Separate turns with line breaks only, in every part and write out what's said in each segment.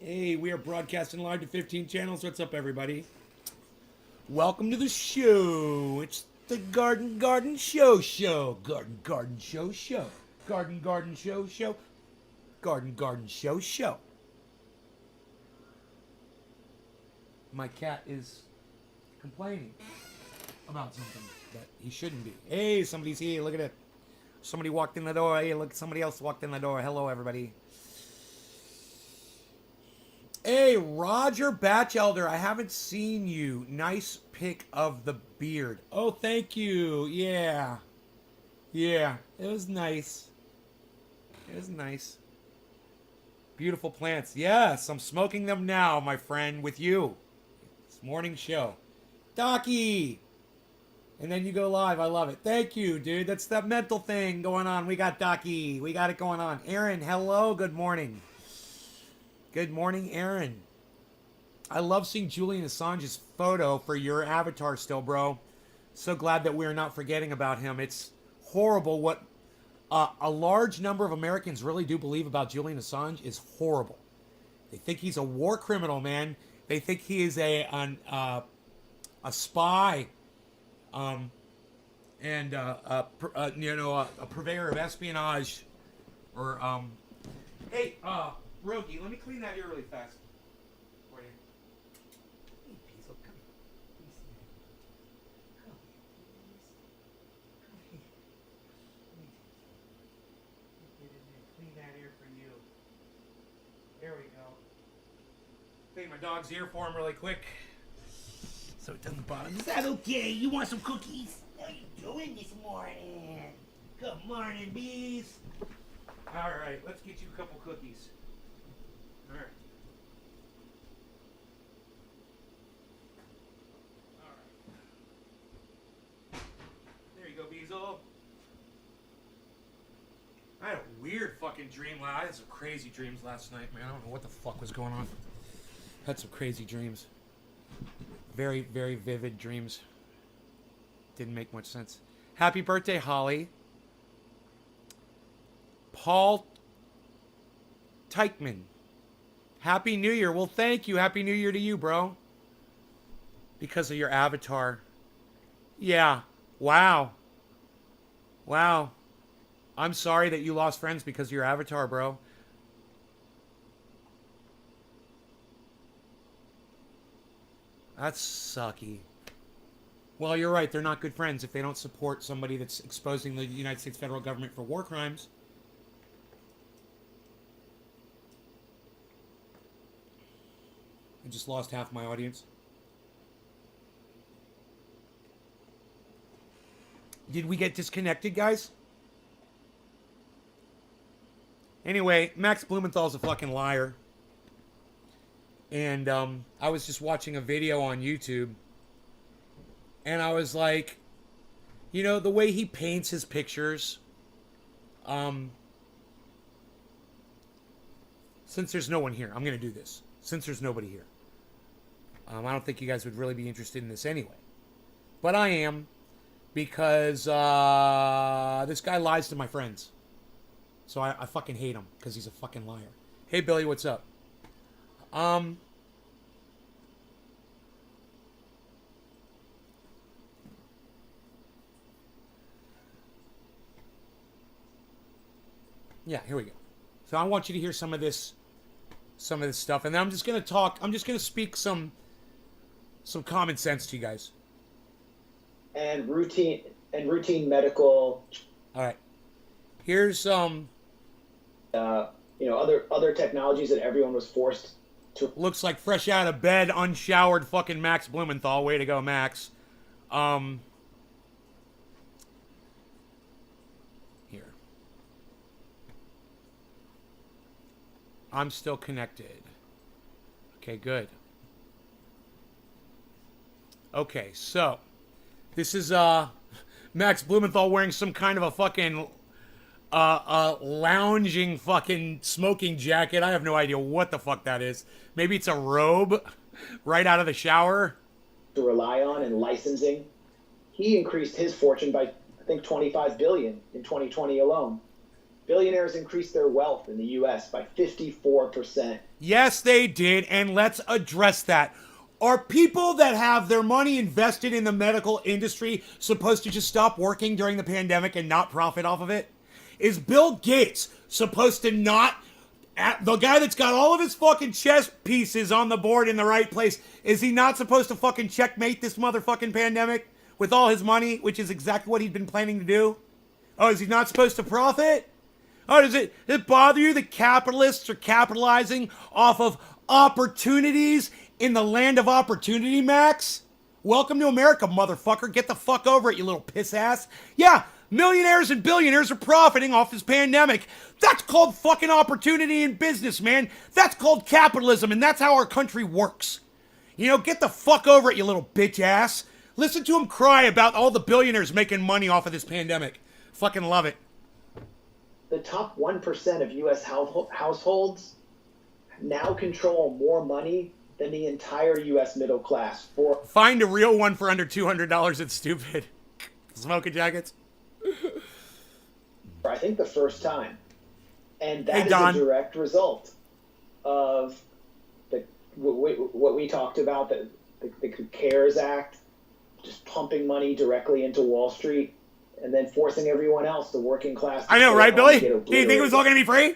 Hey, we are broadcasting live to 15 channels. What's up, everybody? Welcome to the show. It's the Garden Show Show. Garden Show Show. Garden Show Show. Garden Show Show. My cat is complaining about something that he shouldn't be. Hey, somebody's here. Look at it. Somebody walked in the door. Hey, look, somebody else walked in the door. Hello, everybody. Hey, Roger Batchelder, I haven't seen you. Nice pic of the beard. Oh, thank you. Yeah. Yeah, it was nice. It was nice. Beautiful plants. Yes, I'm smoking them now, my friend, with you. It's morning show. Docky! And then you go live. I love it. Thank you, dude. That's that mental thing going on. We got Docky. We got it going on. Aaron, hello. Good morning. Good morning, Aaron. I love seeing Julian Assange's photo for your avatar still, bro. So glad that we're not forgetting about him. It's horrible what a large number of Americans really do believe about Julian Assange is horrible. They think he's a war criminal, man. They think he is a spy, and a purveyor of espionage, or hey, Rogi, let me clean that ear really fast for you. Hey, Piesel, come here. Come here. Get in there, clean that ear for you. There we go. Clean my dog's ear for him really quick, so it doesn't bother him. Is that okay? You want some cookies? How you doing this morning? Good morning, bees. All right, let's get you a couple cookies. All right. All right. There you go, Beazle. I had a weird fucking dream. I had some crazy dreams last night, man. I don't know what the fuck was going on. Had some crazy dreams. Very, very vivid dreams. Didn't make much sense. Happy birthday, Holly. Paul Teichman. Happy New Year. Well, thank you. Happy New Year to you, bro. Because of your avatar. Yeah. Wow. Wow. I'm sorry that you lost friends because of your avatar, bro. That's sucky. Well, you're right. They're not good friends if they don't support somebody that's exposing the United States federal government for war crimes. I just lost half my audience. Did we get disconnected, guys? Anyway, Max Blumenthal's a fucking liar. And I was just watching a video on YouTube. And I was like, you know, the way he paints his pictures. Since there's no one here, I'm going to do this. Since there's nobody here. I don't think you guys would really be interested in this anyway. But I am. Because this guy lies to my friends. So I fucking hate him. Because he's a fucking liar. Hey, Billy, what's up? Yeah, here we go. So I want you to hear some of this stuff. And then I'm just going to talk. I'm just going to speak some common sense to you guys.
And routine medical.
All right. Here's
other technologies that everyone was forced to.
Looks like fresh out of bed, unshowered fucking Max Blumenthal. Way to go, Max. Here. I'm still connected. Okay, good. Okay, so this is Max Blumenthal wearing some kind of a fucking lounging fucking smoking jacket. I have no idea what the fuck that is. Maybe it's a robe right out of the shower.
To rely on and licensing. He increased his fortune by, I think, $25 billion in 2020 alone. Billionaires increased their wealth in the U.S. by 54%.
Yes, they did, and let's address that. Are people that have their money invested in the medical industry supposed to just stop working during the pandemic and not profit off of it? Is Bill Gates supposed to not, the guy that's got all of his fucking chess pieces on the board in the right place, is he not supposed to fucking checkmate this motherfucking pandemic with all his money, which is exactly what he'd been planning to do? Oh, is he not supposed to profit? Oh, does it bother you that capitalists are capitalizing off of opportunities in the land of opportunity, Max? Welcome to America, motherfucker. Get the fuck over it, you little piss ass. Yeah, millionaires and billionaires are profiting off this pandemic. That's called fucking opportunity in business, man. That's called capitalism, and that's how our country works. You know, get the fuck over it, you little bitch ass. Listen to him cry about all the billionaires making money off of this pandemic. Fucking love it.
The top 1% of U.S. households now control more money than the entire U.S. middle class.
Find a real one for under $200. It's stupid. Smoking jackets.
I think the first time. And that
Hey,
is
Don.
a direct result of what we talked about, the CARES Act, just pumping money directly into Wall Street, and then forcing everyone else, the working class.
I know, right, Billy? Do you think it was all going to be free?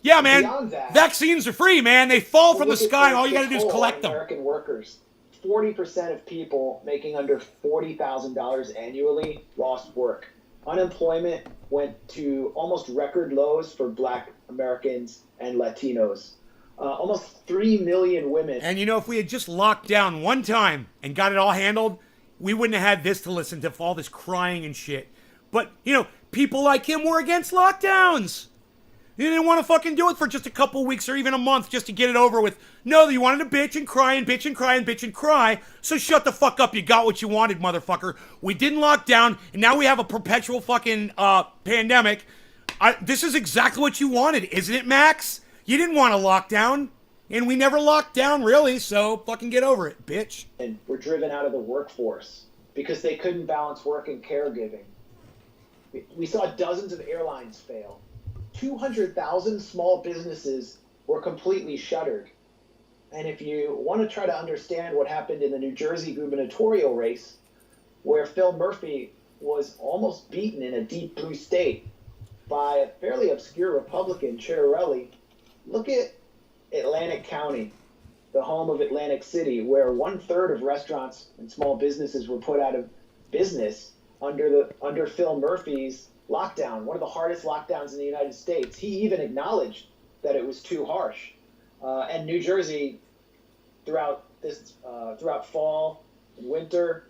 Yeah, man.
Beyond that,
vaccines are free, man. They fall from the sky, and all you got to do is collect them.
American workers, 40% of people making under $40,000 annually lost work. Unemployment went to almost record lows for Black Americans and Latinos. Almost 3 million women.
And you know, if we had just locked down one time and got it all handled, we wouldn't have had this to listen to for all this crying and shit. But, you know, people like him were against lockdowns. They didn't want to fucking do it for just a couple weeks or even a month just to get it over with. No, you wanted to bitch and cry and bitch and cry and bitch and cry. So shut the fuck up. You got what you wanted, motherfucker. We didn't lock down, and now we have a perpetual fucking pandemic. This is exactly what you wanted, isn't it, Max? You didn't want a lockdown, and we never locked down, really, so fucking get over it, bitch.
And were driven out of the workforce because they couldn't balance work and caregiving. We saw dozens of airlines fail. 200,000 small businesses were completely shuttered. And if you want to try to understand what happened in the New Jersey gubernatorial race, where Phil Murphy was almost beaten in a deep blue state by a fairly obscure Republican, Chiarelli, look at Atlantic County, the home of Atlantic City, where 1/3 of restaurants and small businesses were put out of business under Phil Murphy's lockdown, one of the hardest lockdowns in the United States. He even acknowledged that it was too harsh. And New Jersey, throughout fall and winter,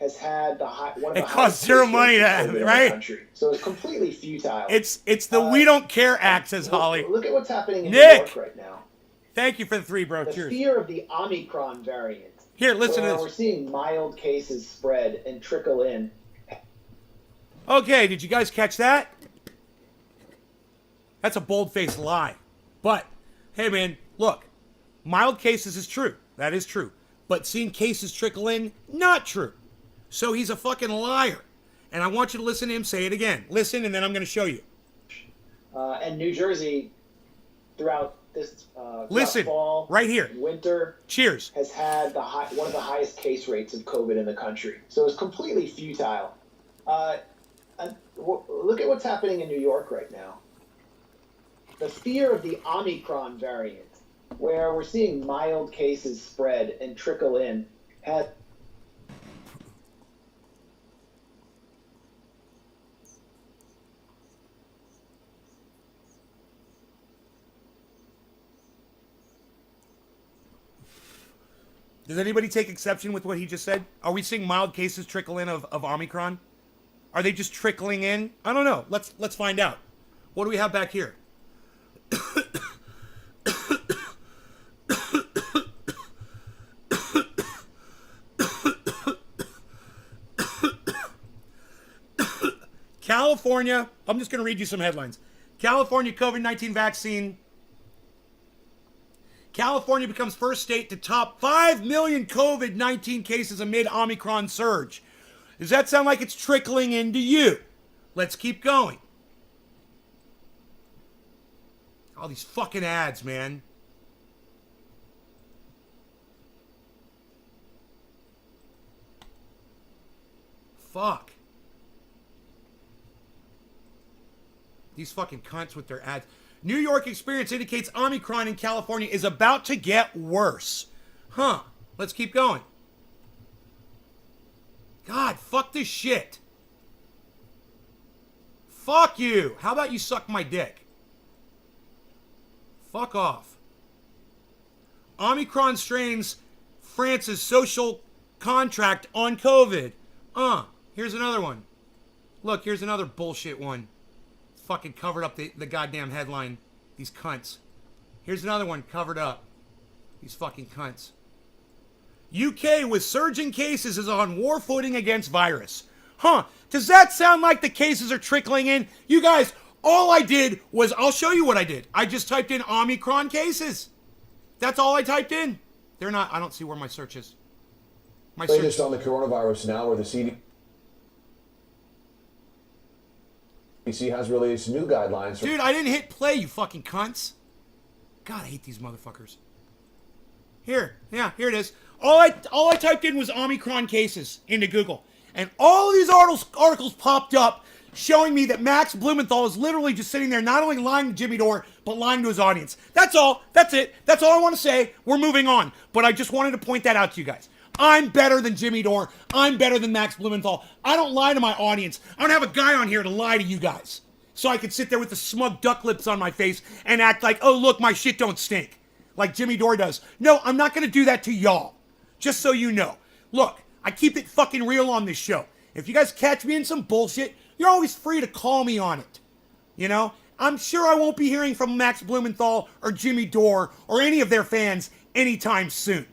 has had one of the
it costs zero money to have it, right?
Country. So it's completely futile.
It's the We Don't Care Act, says Holly.
Look at what's happening in
Nick!
New York right now.
Thank you for the 3, bro.
The
Cheers.
fear of the Omicron variant.
Here, listen to this.
We're seeing mild cases spread and trickle in.
Okay, did you guys catch that? That's a bold-faced lie. But, hey man, look, mild cases is true. That is true. But seeing cases trickle in, not true. So he's a fucking liar. And I want you to listen to him say it again. Listen, and then I'm going to show you.
And New Jersey, throughout
listen,
fall,
right here.
Winter,
cheers,
has had one of the highest case rates of COVID in the country. So it's completely futile. Look at what's happening in New York right now. The fear of the Omicron variant, where we're seeing mild cases spread and trickle in, has...
Does anybody take exception with what he just said? Are we seeing mild cases trickle in of Omicron? Are they just trickling in? I don't know. Let's find out. What do we have back here? California, I'm just going to read you some headlines. California COVID-19 vaccine. California becomes first state to top 5 million COVID-19 cases amid Omicron surge. Does that sound like it's trickling into you? Let's keep going. All these fucking ads, man. Fuck. These fucking cunts with their ads. New York experience indicates Omicron in California is about to get worse. Huh. Let's keep going. God, fuck this shit. Fuck you. How about you suck my dick? Fuck off. Omicron strains France's social contract on COVID. Here's another one. Look, here's another bullshit one. Fucking covered up the goddamn headline. These cunts. Here's another one covered up. These fucking cunts. UK with surging cases is on war footing against virus. Huh. Does that sound like the cases are trickling in? You guys, all I did was, I'll show you what I did. I just typed in Omicron cases. That's all I typed in. They're not, I don't see where my search is. My search.
Latest on the coronavirus now, where the CDC has released new guidelines.
Dude, I didn't hit play, you fucking cunts. God, I hate these motherfuckers. Here, yeah, here it is. All I typed in was Omicron cases into Google. And all of these articles popped up showing me that Max Blumenthal is literally just sitting there not only lying to Jimmy Dore, but lying to his audience. That's all. That's it. That's all I want to say. We're moving on. But I just wanted to point that out to you guys. I'm better than Jimmy Dore. I'm better than Max Blumenthal. I don't lie to my audience. I don't have a guy on here to lie to you guys. So I can sit there with the smug duck lips on my face and act like, oh, look, my shit don't stink. Like Jimmy Dore does. No, I'm not going to do that to y'all. Just so you know. Look, I keep it fucking real on this show. If you guys catch me in some bullshit, you're always free to call me on it. You know? I'm sure I won't be hearing from Max Blumenthal or Jimmy Dore or any of their fans anytime soon.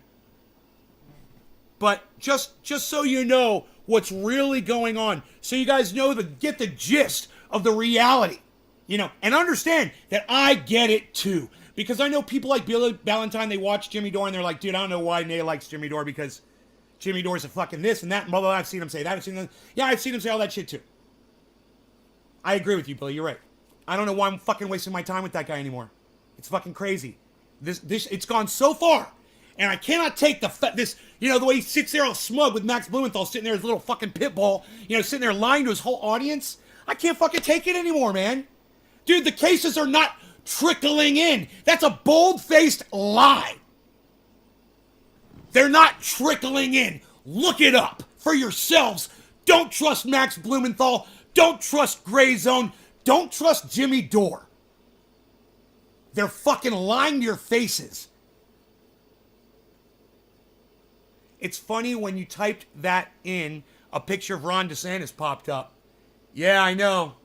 But just so you know what's really going on, so you guys know get the gist of the reality, you know, and understand that I get it too. Because I know people like Billy Valentine, they watch Jimmy Dore and they're like, dude, I don't know why Nate likes Jimmy Dore because Jimmy Dore's a fucking this and that and blah, blah, blah. I've seen him say that. I've seen him say all that shit too. I agree with you, Billy. You're right. I don't know why I'm fucking wasting my time with that guy anymore. It's fucking crazy. It's gone so far. And I cannot take the way he sits there all smug with Max Blumenthal sitting there as a little fucking pit bull, you know, sitting there lying to his whole audience. I can't fucking take it anymore, man. Dude, the cases are not trickling in. That's a bold-faced lie. They're not trickling in. Look it up for yourselves. Don't trust Max Blumenthal. Don't trust GREYZONE. Don't trust Jimmy Dore. They're fucking lying to your faces. It's funny when you typed that in, a picture of Ron DeSantis popped up. Yeah, I know.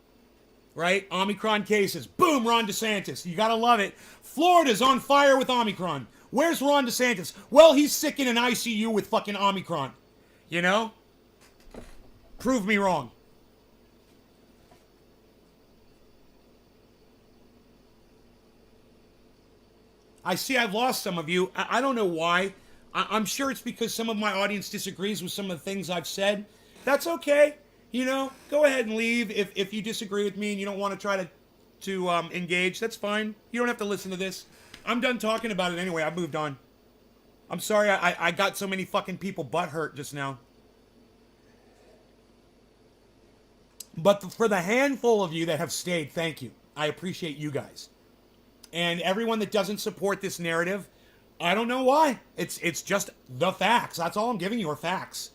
Right? Omicron cases. Boom, Ron DeSantis. You gotta love it. Florida's on fire with Omicron. Where's Ron DeSantis? Well, he's sick in an ICU with fucking Omicron. You know? Prove me wrong. I see I've lost some of you. I don't know why. I'm sure it's because some of my audience disagrees with some of the things I've said. That's okay. You know, go ahead and leave if you disagree with me and you don't want to try to engage. That's fine. You don't have to listen to this. I'm done talking about it anyway. I've moved on. I'm sorry I got so many fucking people butthurt just now. But for the handful of you that have stayed, thank you. I appreciate you guys. And everyone that doesn't support this narrative, I don't know why. It's just the facts. That's all I'm giving you are facts.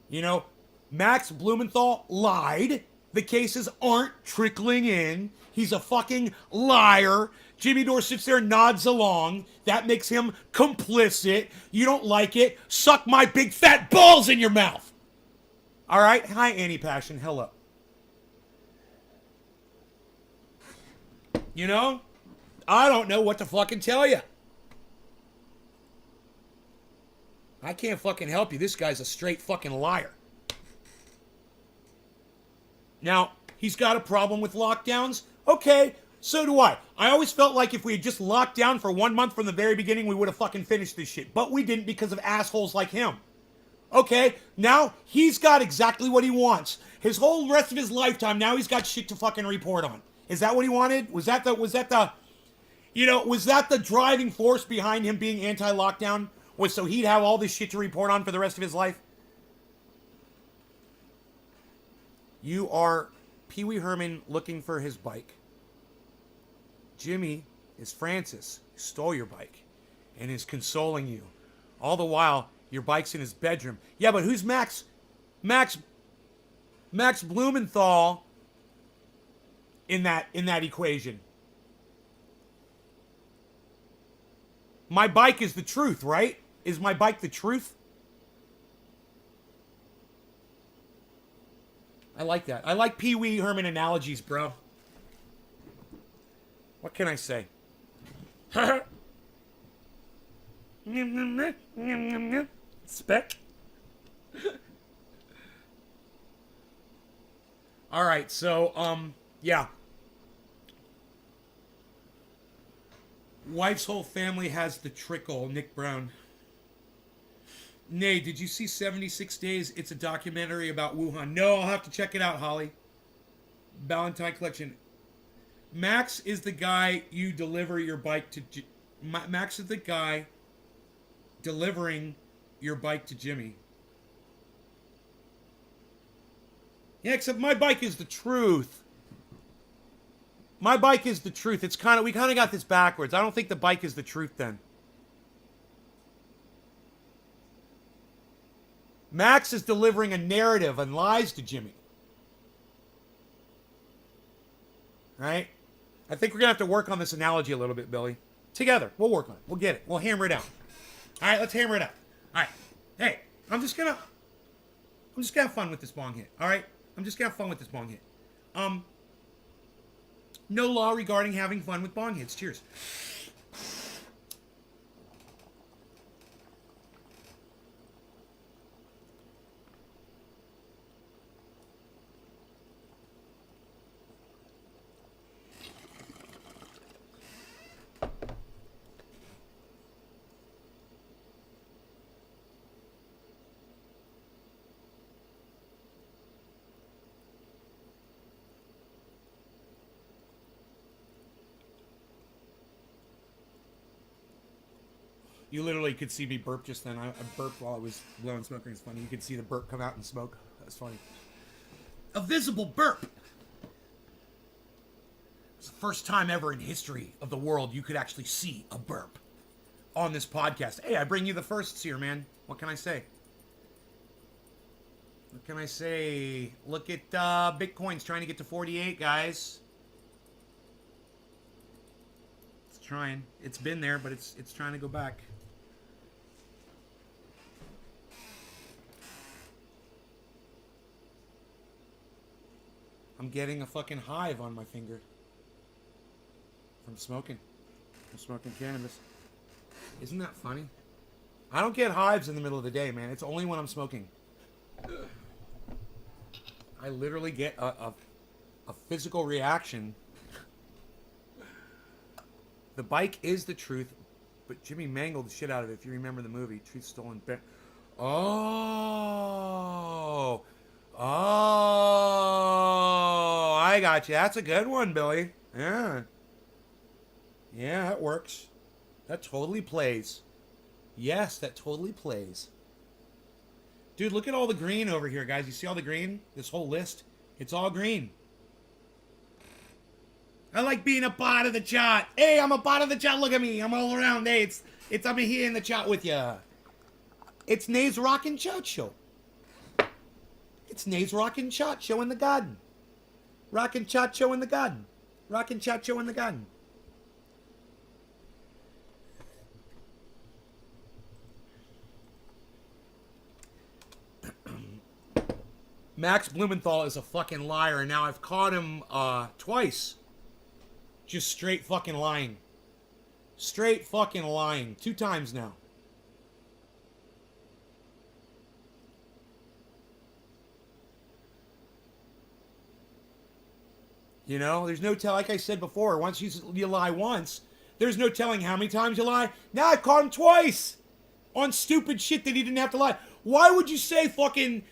You know, Max Blumenthal lied. The cases aren't trickling in. He's a fucking liar. Jimmy Dore sits there and nods along. That makes him complicit. You don't like it? Suck my big fat balls in your mouth. All right? Hi, Annie Passion. Hello. You know? I don't know what to fucking tell you. I can't fucking help you. This guy's a straight fucking liar. Now, he's got a problem with lockdowns. Okay, so do I. I always felt like if we had just locked down for 1 month from the very beginning, we would have fucking finished this shit. But we didn't because of assholes like him. Okay, now he's got exactly what he wants. His whole rest of his lifetime, now he's got shit to fucking report on. Is that what he wanted? Was that the was that the driving force behind him being anti-lockdown? Was so he'd have all this shit to report on for the rest of his life? You are Pee Wee Herman looking for his bike. Jimmy is Francis, who stole your bike and is consoling you. All the while, your bike's in his bedroom. Yeah, but who's Max? Max Blumenthal in that equation. My bike is the truth, right? Is my bike the truth? I like that. I like Pee Wee Herman analogies, bro. What can I say? Spec. All right, so yeah. Wife's whole family has the trickle. Nick Brown. Nay, did you see 76 Days? It's a documentary about Wuhan. No, I'll have to check it out, Holly. Valentine Collection. Max is the guy you deliver your bike to. Max is the guy delivering your bike to Jimmy. Yeah, except my bike is the truth. My bike is the truth. It's we kind of got this backwards. I don't think the bike is the truth then. Max is delivering a narrative and lies to Jimmy. Right? I think we're going to have to work on this analogy a little bit, Billy. Together. We'll work on it. We'll get it. We'll hammer it out. All right, let's hammer it out. All right. Hey, I'm just going to have fun with this bong hit. All right? I'm just going to have fun with this bong hit. No law regarding having fun with bong hits. Cheers. You literally could see me burp just then. I burped while I was blowing smoke. It's funny. You could see the burp come out in smoke. That's funny. A visible burp. It's the first time ever in history of the world you could actually see a burp on this podcast. Hey, I bring you the firsts here, man. What can I say? What can I say? Look at Bitcoin's trying to get to 48, guys. It's trying. It's been there, but it's trying to go back. I'm getting a fucking hive on my finger. From smoking. From smoking cannabis. Isn't that funny? I don't get hives in the middle of the day, man. It's only when I'm smoking. I literally get a physical reaction. The bike is the truth, but Jimmy mangled the shit out of it, if you remember the movie. Truth Stolen. Oh, I got you. That's a good one, Billy. Yeah. Yeah, that works. That totally plays. Yes, that totally plays. Dude, look at all the green over here, guys. You see all the green? This whole list? It's all green. I like being a part of the chat. Hey, I'm a part of the chat. Look at me. I'm all around. Hey, I'm here in the chat with ya. It's Nays Rockin' Chat Show. It's Nays Rockin' Chat Show in the garden. Rockin' Chat Show in the garden. Rockin' Chat Show in the garden. Max Blumenthal is a fucking liar, and now I've caught him twice. Just straight fucking lying. Straight fucking lying. 2 times now. You know, there's no tell. Like I said before, once you lie once, there's no telling how many times you lie. Now I caught him twice on stupid shit that he didn't have to lie. Why would you say fucking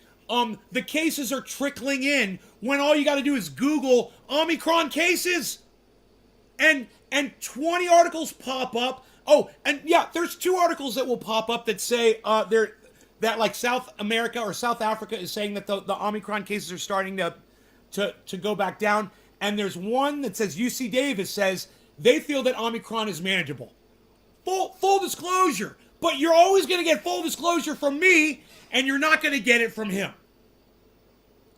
the cases are trickling in when all you got to do is Google Omicron cases, and 20 articles pop up. Oh, and yeah, there's 2 articles that will pop up that say that like South America or South Africa is saying that the Omicron cases are starting to go back down, and there's one that says UC Davis says they feel that Omicron is manageable. Full disclosure, but you're always going to get full disclosure from me, and you're not going to get it from him.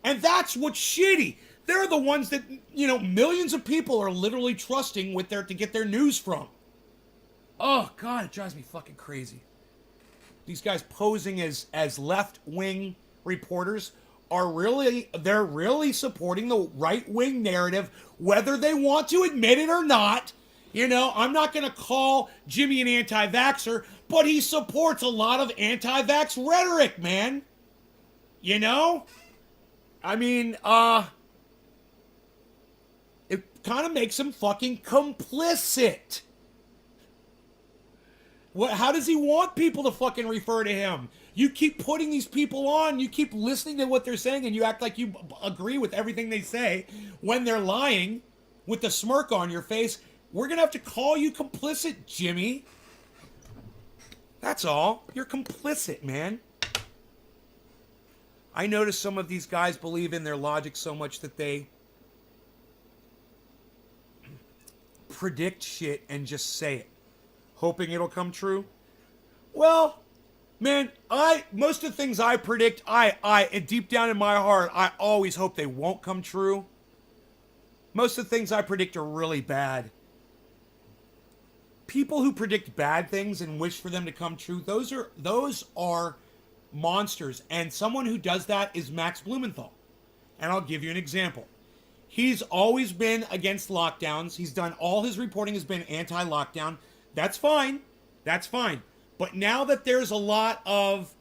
And that's what's shitty. They're the ones that, you know, millions of people are literally trusting with to get their news from. Oh, God, it drives me fucking crazy. These guys posing as left-wing reporters they're really supporting the right-wing narrative, whether they want to admit it or not. You know, I'm not going to call Jimmy an anti-vaxxer, but he supports a lot of anti-vax rhetoric, man. You know? I mean, it kind of makes him fucking complicit. How does he want people to fucking refer to him? You keep putting these people on, you keep listening to what they're saying, and you act like you agree with everything they say when they're lying with the smirk on your face. We're going to have to call you complicit, Jimmy. That's all. You're complicit, man. I notice some of these guys believe in their logic so much that they predict shit and just say it, hoping it'll come true. Well, man, most of the things I predict, and deep down in my heart, I always hope they won't come true. Most of the things I predict are really bad. People who predict bad things and wish for them to come true, those are monsters. And someone who does that is Max Blumenthal. And I'll give you an example. He's always been against lockdowns. He's done, all his reporting has been anti-lockdown. That's fine. That's fine. But now that there's a lot of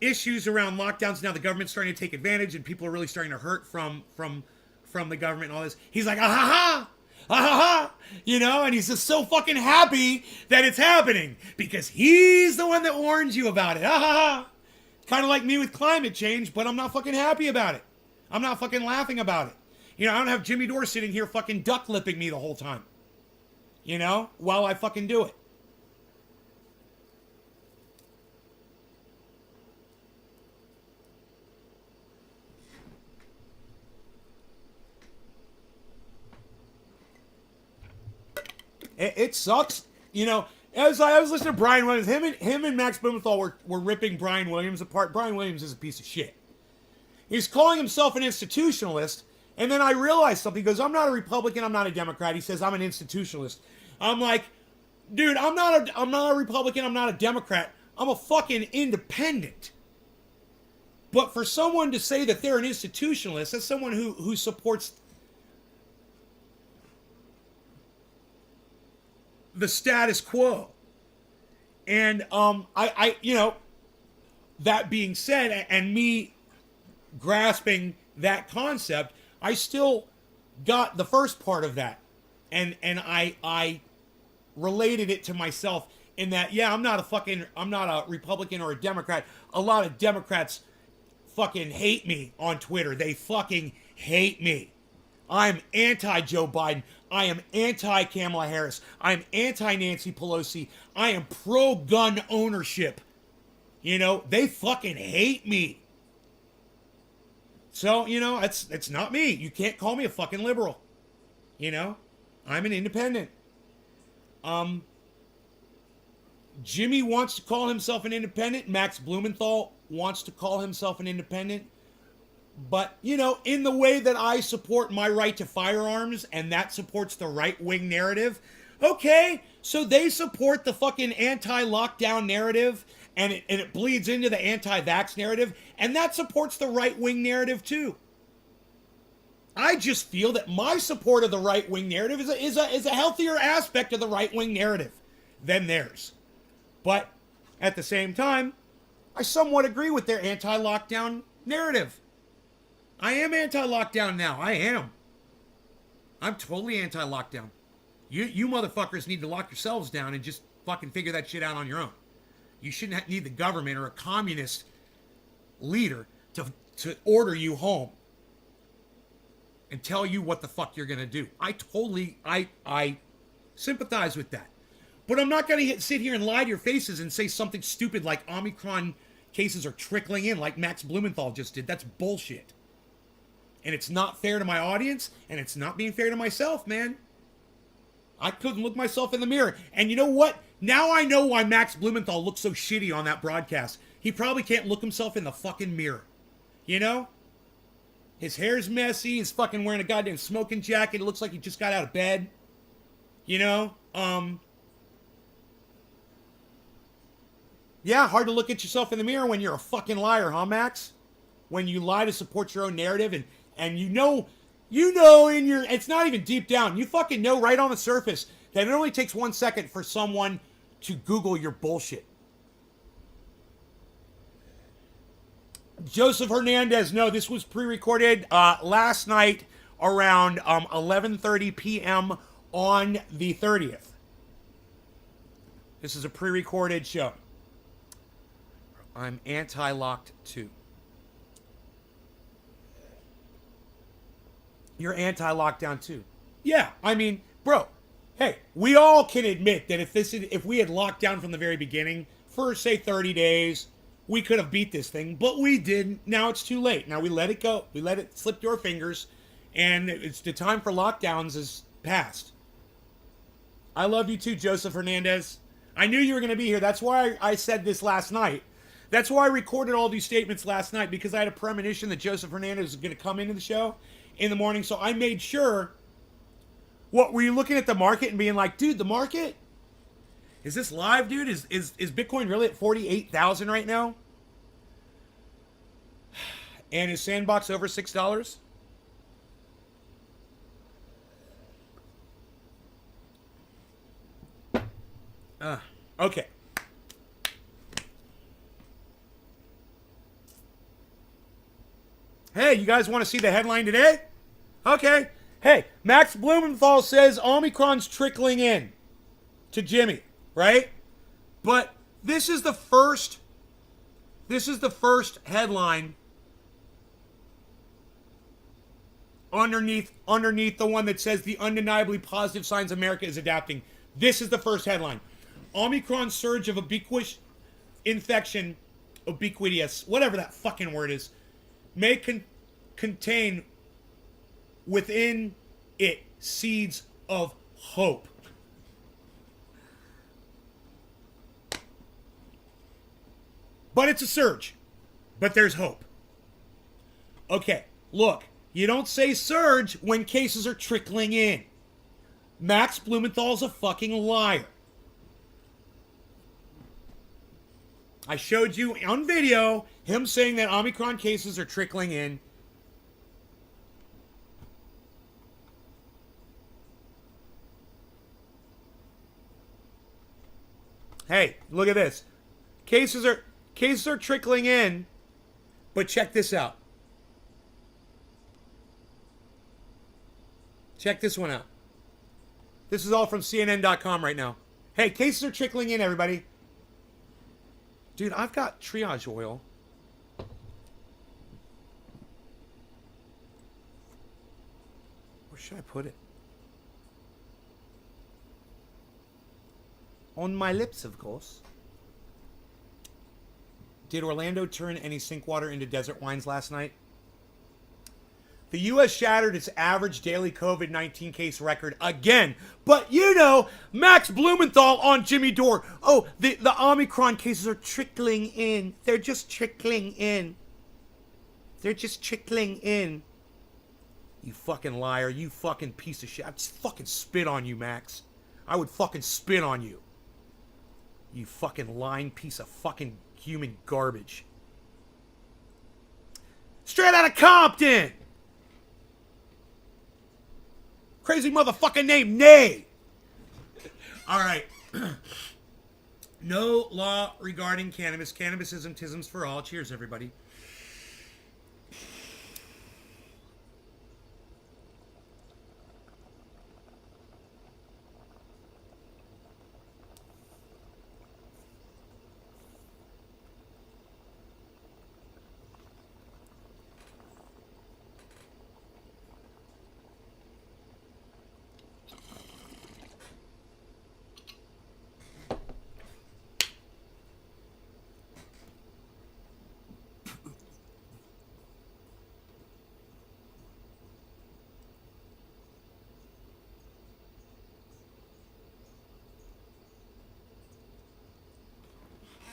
issues around lockdowns, now the government's starting to take advantage and people are really starting to hurt from the government and all this. He's like, ah ha ha! Ah ha ha! You know, and he's just so fucking happy that it's happening because he's the one that warned you about it. Ah ha ha! Kind of like me with climate change, but I'm not fucking happy about it. I'm not fucking laughing about it. You know, I don't have Jimmy Dore sitting here fucking duck lipping me the whole time. You know, while I fucking do it. It sucks, you know. As I was listening to Brian Williams, him and Max Blumenthal were ripping Brian Williams apart. Brian Williams is a piece of shit. He's calling himself an institutionalist, and then I realized something. He goes, "I'm not a Republican. I'm not a Democrat." He says, "I'm an institutionalist." I'm like, dude, I'm not a Republican. I'm not a Democrat. I'm a fucking independent. But for someone to say that they're an institutionalist, that's someone who supports the status quo. And I you know, that being said, and me grasping that concept, I still got the first part of that, and I related it to myself in that, yeah, I'm not a Republican or a Democrat. A lot of Democrats fucking hate me on Twitter. They fucking hate me. I'm anti-Joe Biden. I am anti-Kamala Harris. I'm anti-Nancy Pelosi. I am pro-gun ownership. You know, they fucking hate me. So, you know, it's not me. You can't call me a fucking liberal. You know, I'm an independent. Jimmy wants to call himself an independent. Max Blumenthal wants to call himself an independent. But, you know, in the way that I support my right to firearms and that supports the right-wing narrative, okay, so they support the fucking anti-lockdown narrative and it bleeds into the anti-vax narrative, and that supports the right-wing narrative too. I just feel that my support of the right-wing narrative is a healthier aspect of the right-wing narrative than theirs. But at the same time, I somewhat agree with their anti-lockdown narrative. I am anti-lockdown now. I am. I'm totally anti-lockdown. You motherfuckers need to lock yourselves down and just fucking figure that shit out on your own. You shouldn't need the government or a communist leader to order you home and tell you what the fuck you're gonna do. I sympathize with that. But I'm not gonna sit here and lie to your faces and say something stupid like Omicron cases are trickling in like Max Blumenthal just did. That's bullshit. And it's not fair to my audience, and it's not being fair to myself, man. I couldn't look myself in the mirror. And you know what? Now I know why Max Blumenthal looked so shitty on that broadcast. He probably can't look himself in the fucking mirror. You know? His hair's messy. He's fucking wearing a goddamn smoking jacket. It looks like he just got out of bed. You know? Yeah, hard to look at yourself in the mirror when you're a fucking liar, huh, Max? When you lie to support your own narrative and you know in your, it's not even deep down. You fucking know right on the surface that it only takes 1 second for someone to Google your bullshit. Joseph Hernandez, no, this was pre-recorded last night around 11:30 p.m. on the 30th. This is a pre-recorded show. I'm anti-locked too. You're anti-lockdown too. Yeah, I mean, bro, hey, we all can admit that if we had locked down from the very beginning for, say, 30 days, we could have beat this thing, but we didn't. Now it's too late. Now we let it go. We let it slip through our fingers, and it's the time for lockdowns is past. I love you too, Joseph Hernandez. I knew you were going to be here. That's why I said this last night. That's why I recorded all these statements last night, because I had a premonition that Joseph Hernandez was going to come into the show in the morning. So I made sure. What, were you looking at the market and being like, dude, the market? Is this live, dude? Is Bitcoin really at 48,000 right now? And is Sandbox over $6? Okay. Hey, you guys want to see the headline today? Okay. Hey, Max Blumenthal says Omicron's trickling in to Jimmy, right? But this is the first headline underneath the one that says the undeniably positive signs America is adapting. This is the first headline. Omicron surge of ubiquitous infection, ubiquitous, whatever that fucking word is, may contain within it seeds of hope. But it's a surge. But there's hope. Okay, look, you don't say surge when cases are trickling in. Max Blumenthal's a fucking liar. I showed you on video him saying that Omicron cases are trickling in. Hey, look at this. Cases are trickling in, but check this out. Check this one out. This is all from CNN.com right now. Hey, cases are trickling in, everybody. Dude, I've got triage oil. Where should I put it? On my lips, of course. Did Orlando turn any sink water into desert wines last night? The U.S. shattered its average daily COVID-19 case record again. But you know, Max Blumenthal on Jimmy Dore. Oh, the Omicron cases are trickling in. They're just trickling in. They're just trickling in. You fucking liar. You fucking piece of shit. I'd fucking spit on you, Max. I would fucking spit on you. You fucking lying piece of fucking human garbage. Straight out of Compton. Crazy motherfucking name, Nay. All right. No law regarding cannabis. Cannabis isn't tisms for all. Cheers, everybody.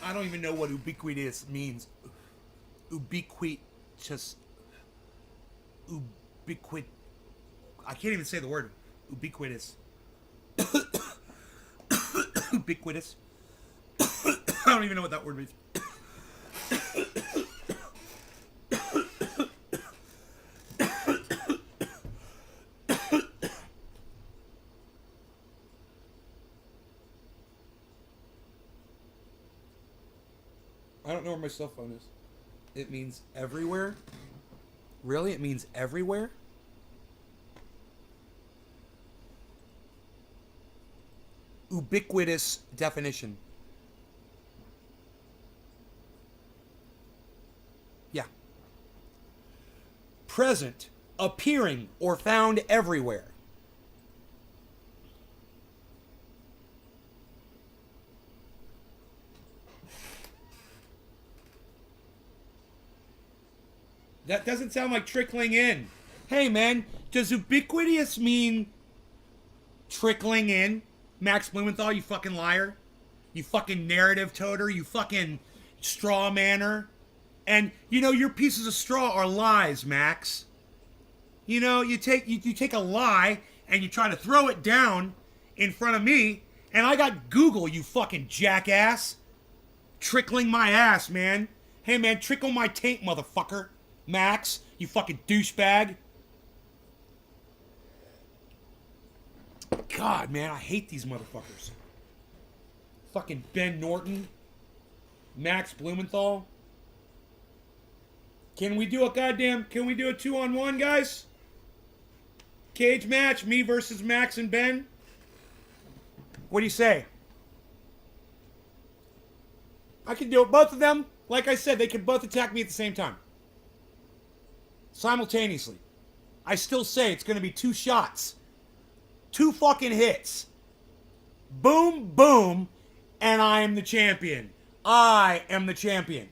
I don't even know what ubiquitous means. Ubiquitous. I can't even say the word. Ubiquitous. Ubiquitous. I don't even know what that word means. I don't know where my cell phone is. It means everywhere? Really? It means everywhere? Ubiquitous definition. Yeah. Present, appearing, or found everywhere. That doesn't sound like trickling in. Hey, man, does ubiquitous mean trickling in? Max Blumenthal, you fucking liar. You fucking narrative toter. You fucking straw manner. And, you know, your pieces of straw are lies, Max. You know, you take a lie and you try to throw it down in front of me, and I got Google, you fucking jackass. Trickling my ass, man. Hey, man, trickle my taint, motherfucker. Max, you fucking douchebag. God, man, I hate these motherfuckers. Fucking Ben Norton. Max Blumenthal. Can we do a 2-on-1, guys? Cage match, me versus Max and Ben? What do you say? I can do it. Both of them, like I said, they can both attack me at the same time. Simultaneously. I still say it's going to be 2 shots. 2 fucking hits. Boom, boom, and I am the champion. I am the champion.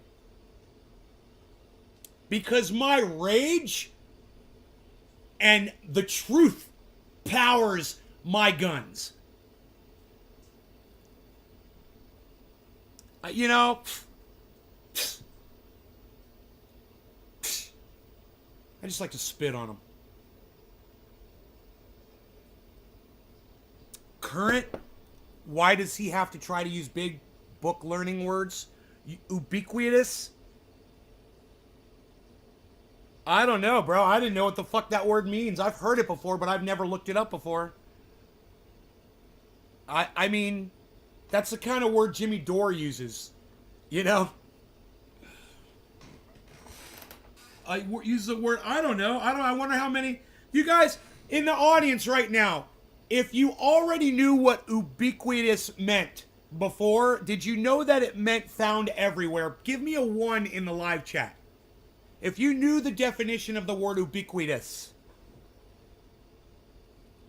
Because my rage and the truth powers my guns. You know, I just like to spit on them. Current, why does he have to try to use big book learning words? Ubiquitous? I don't know, bro. I didn't know what the fuck that word means. I've heard it before, but I've never looked it up before. I mean, that's the kind of word Jimmy Dore uses. You know? I use the word, I don't know. I wonder how many. You guys in the audience right now, if you already knew what ubiquitous meant before, did you know that it meant found everywhere? Give me a 1 in the live chat. If you knew the definition of the word ubiquitous,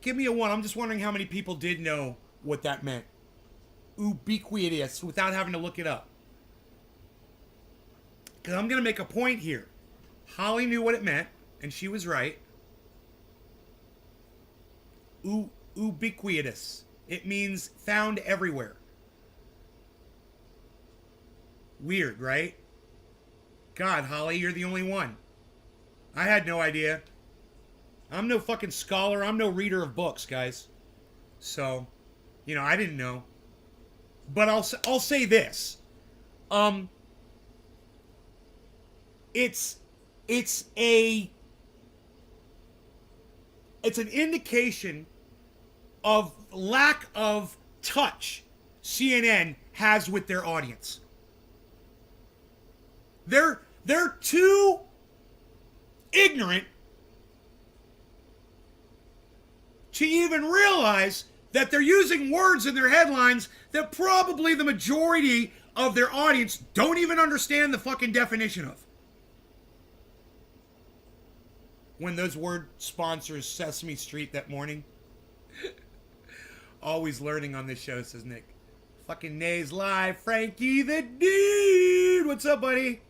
give me a 1. I'm just wondering how many people did know what that meant. Ubiquitous, without having to look it up. Because I'm going to make a point here. Holly knew what it meant, and she was right. Ubiquitous. It means found everywhere. Weird, right? God, Holly, you're the only one. I had no idea. I'm no fucking scholar. I'm no reader of books, guys. So, you know, I didn't know. But I'll say this. It's an indication of lack of touch CNN has with their audience. They're too ignorant to even realize that they're using words in their headlines that probably the majority of their audience don't even understand the fucking definition of. When those word sponsors Sesame Street that morning. Always learning on this show, says Nick. Fucking Nays live. Frankie the Dude. What's up, buddy?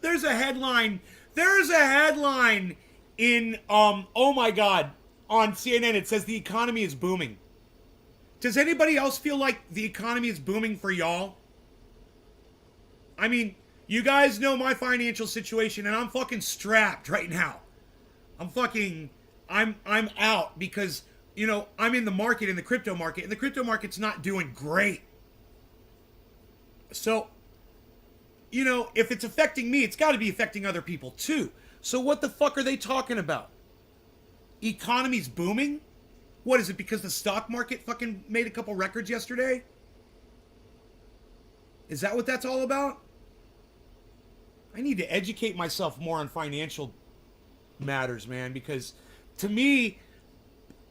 There's a headline. There's a headline in oh my god, on CNN. It says the economy is booming. Does anybody else feel like the economy is booming for y'all? I mean, you guys know my financial situation, and I'm fucking strapped right now. I'm out because, you know, I'm in the market, in the crypto market, and the crypto market's not doing great. So, you know, if it's affecting me, it's got to be affecting other people too. So what the fuck are they talking about? Economy's booming? What is it, because the stock market fucking made a couple records yesterday? Is that what that's all about? I need to educate myself more on financial matters, man, because to me,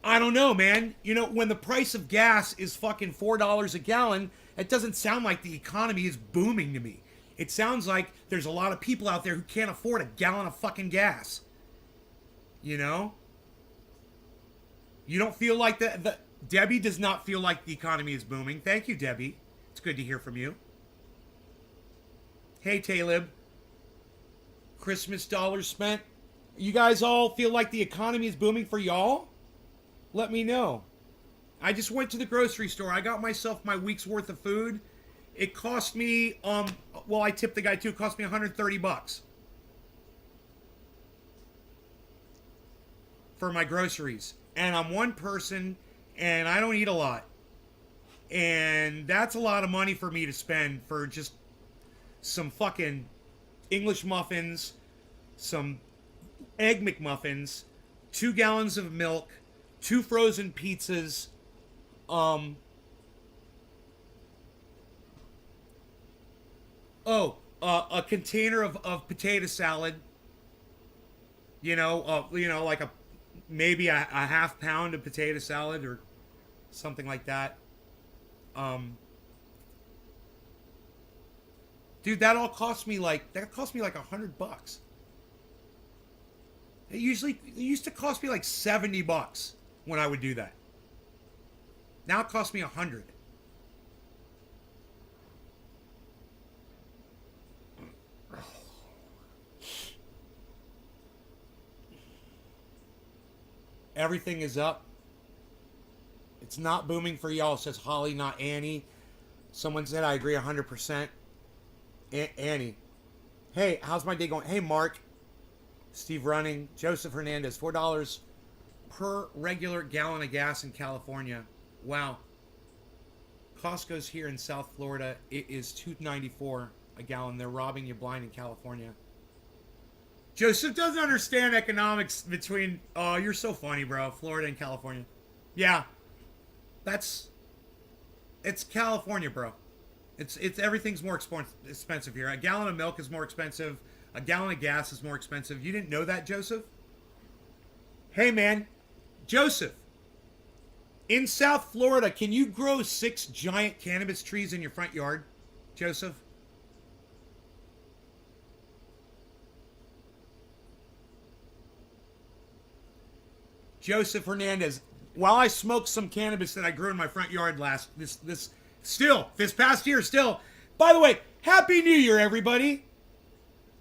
I don't know, man. You know, when the price of gas is fucking $4 a gallon, it doesn't sound like the economy is booming to me. It sounds like there's a lot of people out there who can't afford a gallon of fucking gas. You know? You don't feel like Debbie does not feel like the economy is booming. Thank you, Debbie. It's good to hear from you. Hey, Talib. Christmas dollars spent. You guys all feel like the economy is booming for y'all? Let me know. I just went to the grocery store. I got myself my week's worth of food. It cost me, well, I tipped the guy too. It cost me $130 for my groceries. And I'm one person, and I don't eat a lot. And that's a lot of money for me to spend for just some fucking English muffins, some Egg McMuffins, 2 gallons of milk, 2 frozen pizzas, a container of potato salad. You know, like maybe a half pound of potato salad or something like that. Dude, that cost me like $100. It used to cost me like $70 when I would do that. Now it costs me $100. Everything is up. It's not booming for y'all, says Holly, not Annie. Someone said I agree 100%. Annie. Hey, how's my day going? Hey, Mark. Steve Running. Joseph Hernandez. $4 per regular gallon of gas in California. Wow. Costco's here in South Florida. It is $2.94 a gallon. They're robbing you blind in California. Joseph doesn't understand economics between... Oh, you're so funny, bro. Florida and California. Yeah. It's California, bro. It's everything's more expensive here. A gallon of milk is more expensive. A gallon of gas is more expensive. You didn't know that, Joseph? Hey, man. Joseph. In South Florida, can you grow 6 giant cannabis trees in your front yard? Joseph? Joseph Hernandez. While I smoked some cannabis that I grew in my front yard this past year still. By the way, Happy New Year, everybody.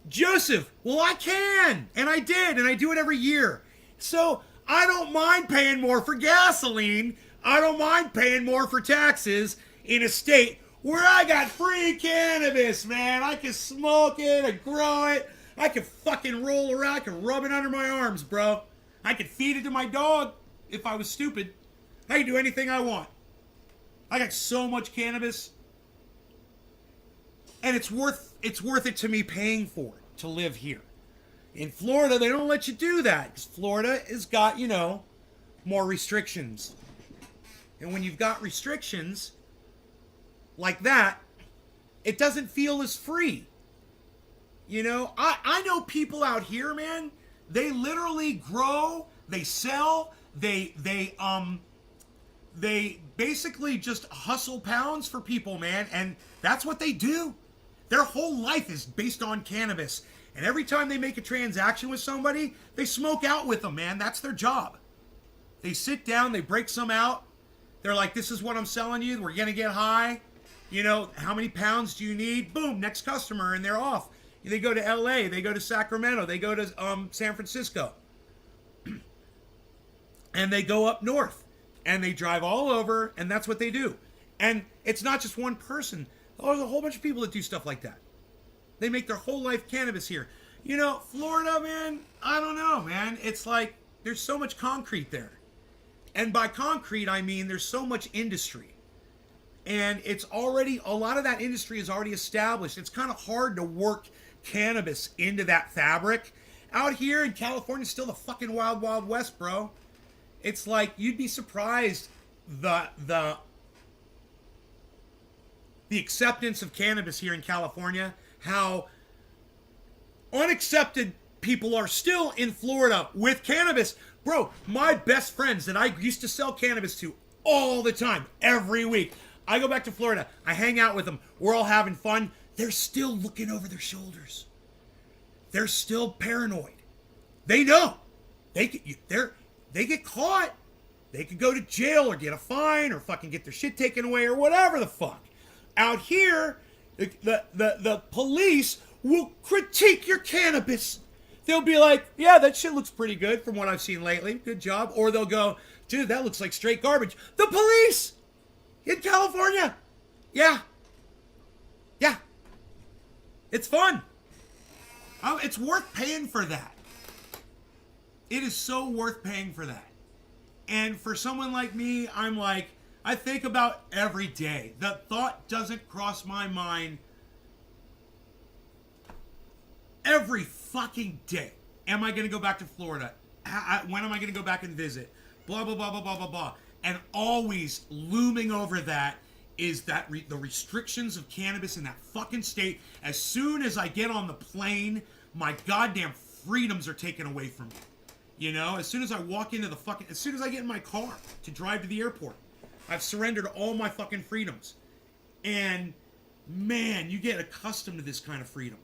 Joseph, well, I can. And I did. And I do it every year. So I don't mind paying more for gasoline. I don't mind paying more for taxes in a state where I got free cannabis, man. I can smoke it. I grow it. I can fucking roll around. I can rub it under my arms, bro. I could feed it to my dog if I was stupid. I can do anything I want. I got so much cannabis. And it's worth it to me paying for it to live here. In Florida, they don't let you do that. Because Florida has got, you know, more restrictions. And when you've got restrictions like that, it doesn't feel as free. You know, I know people out here, man. They literally grow, they sell, they basically just hustle pounds for people, man, and that's what they do. Their whole life is based on cannabis. And every time they make a transaction with somebody, they smoke out with them, man. That's their job. They sit down, they break some out. They're like, this is what I'm selling you. We're going to get high. You know, how many pounds do you need? Boom, next customer, and they're off. They go to LA, they go to Sacramento, they go to San Francisco. And they go up north. And they drive all over, and that's what they do. And it's not just one person. There's a whole bunch of people that do stuff like that. They make their whole life cannabis here. You know, Florida, man, I don't know, man. It's like there's so much concrete there. And by concrete, I mean there's so much industry. And it's already, a lot of that industry is already established. It's kind of hard to work cannabis into that fabric. Out here in California, it's still the fucking wild, wild west, bro. It's like you'd be surprised the acceptance of cannabis here in California, how unaccepted people are still in Florida with cannabis. Bro, my best friends that I used to sell cannabis to all the time, every week, I go back to Florida, I hang out with them, we're all having fun. They're still looking over their shoulders. They're still paranoid. They know. They get caught. They could go to jail or get a fine or fucking get their shit taken away or whatever the fuck. Out here, the police will critique your cannabis. They'll be like, yeah, that shit looks pretty good from what I've seen lately. Good job. Or they'll go, dude, that looks like straight garbage. The police in California. Yeah. Yeah. It's fun. It's worth paying for that. It is so worth paying for that. And for someone like me, I'm like, I think about every day. The thought doesn't cross my mind every fucking day. Am I going to go back to Florida? When am I going to go back and visit? Blah, blah, blah, blah, blah, blah, blah. And always looming over that is that the restrictions of cannabis in that fucking state. As soon as I get on the plane, my goddamn freedoms are taken away from me. You know, as soon as I walk into as soon as I get in my car to drive to the airport, I've surrendered all my fucking freedoms. And man, you get accustomed to this kind of freedom.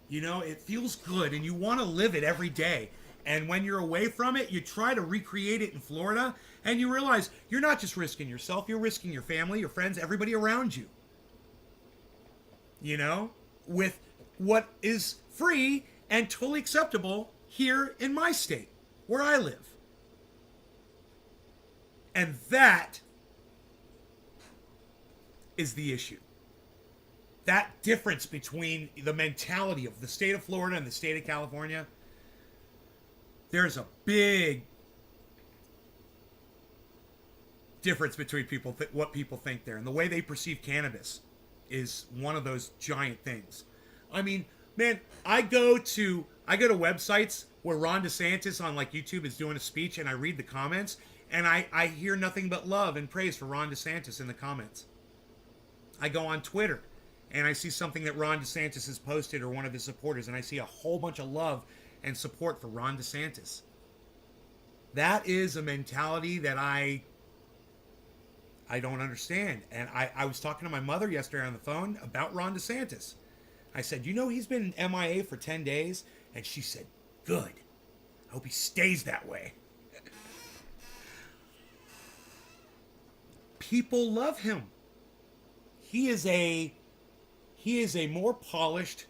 You know, it feels good and you want to live it every day. And when you're away from it, you try to recreate it in Florida and you realize you're not just risking yourself, you're risking your family, your friends, everybody around you. You know, with what is free and totally acceptable here in my state, where I live. And that is the issue. That difference between the mentality of the state of Florida and the state of California, there's a big difference between what people think there. And the way they perceive cannabis is one of those giant things. I mean, man, I go to websites where Ron DeSantis on like YouTube is doing a speech and I read the comments and I hear nothing but love and praise for Ron DeSantis in the comments. I go on Twitter and I see something that Ron DeSantis has posted or one of his supporters and I see a whole bunch of love and support for Ron DeSantis. That is a mentality that I don't understand. And I was talking to my mother yesterday on the phone about Ron DeSantis. I said, you know, he's been MIA for 10 days. And she said, good. I hope he stays that way. People love him. He is a more polished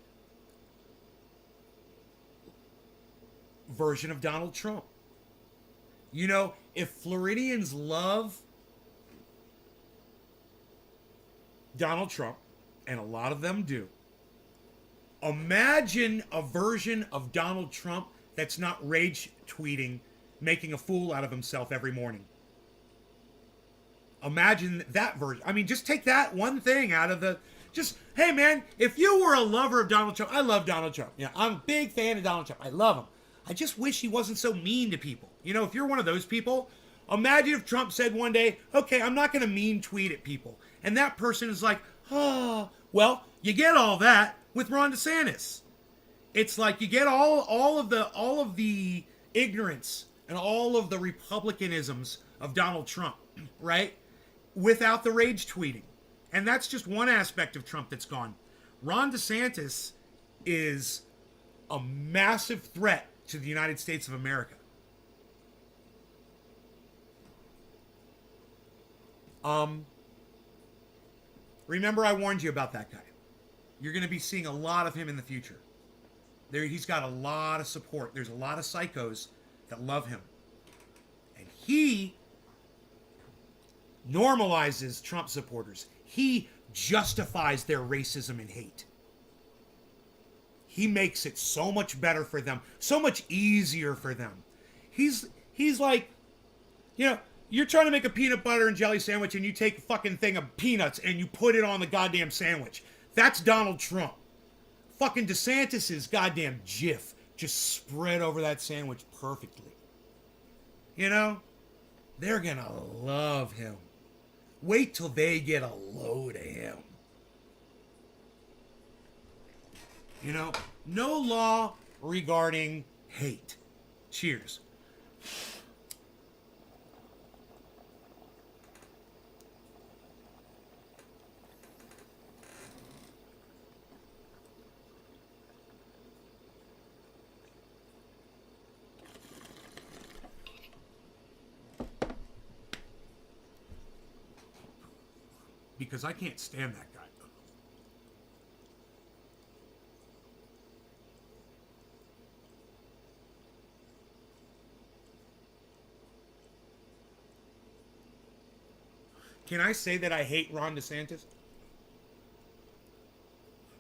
version of Donald Trump. You know, if Floridians love Donald Trump, and a lot of them do, imagine a version of Donald Trump that's not rage tweeting, making a fool out of himself every morning. Imagine that version. I mean, just take that one thing out of the... Just, hey man, if you were a lover of Donald Trump, I love Donald Trump. Yeah, I'm a big fan of Donald Trump. I love him. I just wish he wasn't so mean to people. You know, if you're one of those people, imagine if Trump said one day, okay, I'm not going to mean tweet at people. And that person is like, oh, well, you get all that with Ron DeSantis. It's like you get all of the ignorance and all of the Republicanisms of Donald Trump, right? Without the rage tweeting. And that's just one aspect of Trump that's gone. Ron DeSantis is a massive threat to the United States of America. Remember I warned you about that guy. You're going to be seeing a lot of him in the future. He's got a lot of support. There's a lot of psychos that love him. And he normalizes Trump supporters. He justifies their racism and hate. He makes it so much better for them, so much easier for them. He's like, you know, you're trying to make a peanut butter and jelly sandwich and you take a fucking thing of peanuts and you put it on the goddamn sandwich. That's Donald Trump. Fucking DeSantis's goddamn Jif just spread over that sandwich perfectly. You know? They're gonna love him. Wait till they get a load of him. You know? No law regarding hate. Cheers. Because I can't stand that guy. Can I say that I hate Ron DeSantis?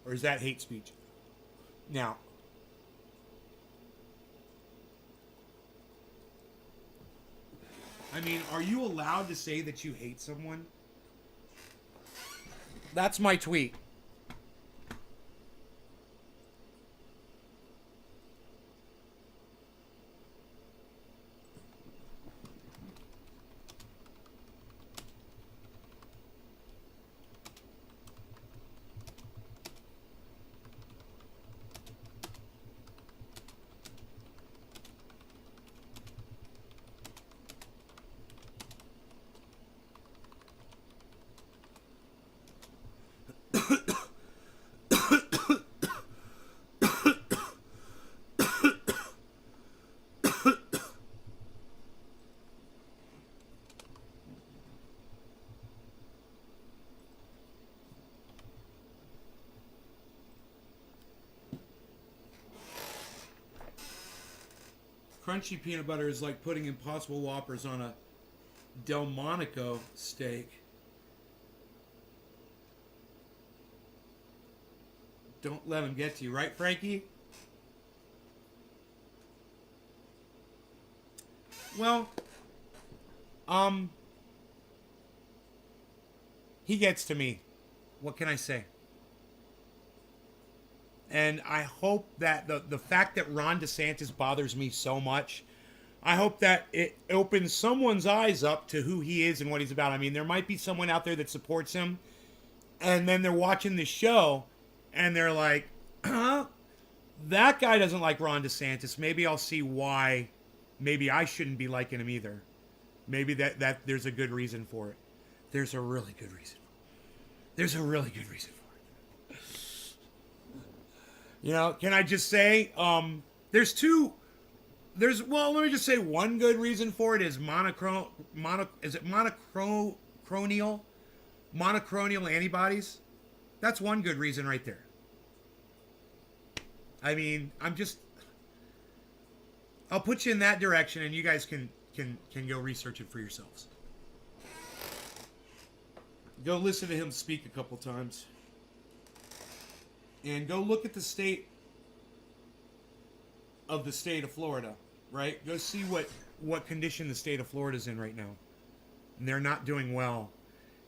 Or is that hate speech? Now, I mean, are you allowed to say that you hate someone? That's my tweet. Crunchy peanut butter is like putting Impossible Whoppers on a Delmonico steak. Don't let him get to you, right, Frankie? Well, he gets to me. What can I say? And I hope that the fact that Ron DeSantis bothers me so much, I hope that it opens someone's eyes up to who he is and what he's about. I mean, there might be someone out there that supports him, and then they're watching this show, and they're like, huh? That guy doesn't like Ron DeSantis. Maybe I'll see why. Maybe I shouldn't be liking him either. Maybe that there's a good reason for it. There's a really good reason. There's a really good reason for it. You know, can I just say, well, let me just say one good reason for it is monoclonal antibodies. That's one good reason right there. I mean, I'll put you in that direction and you guys can go research it for yourselves. Go listen to him speak a couple times. And go look at the state of Florida, right? Go see what condition the state of Florida's in right now. And they're not doing well.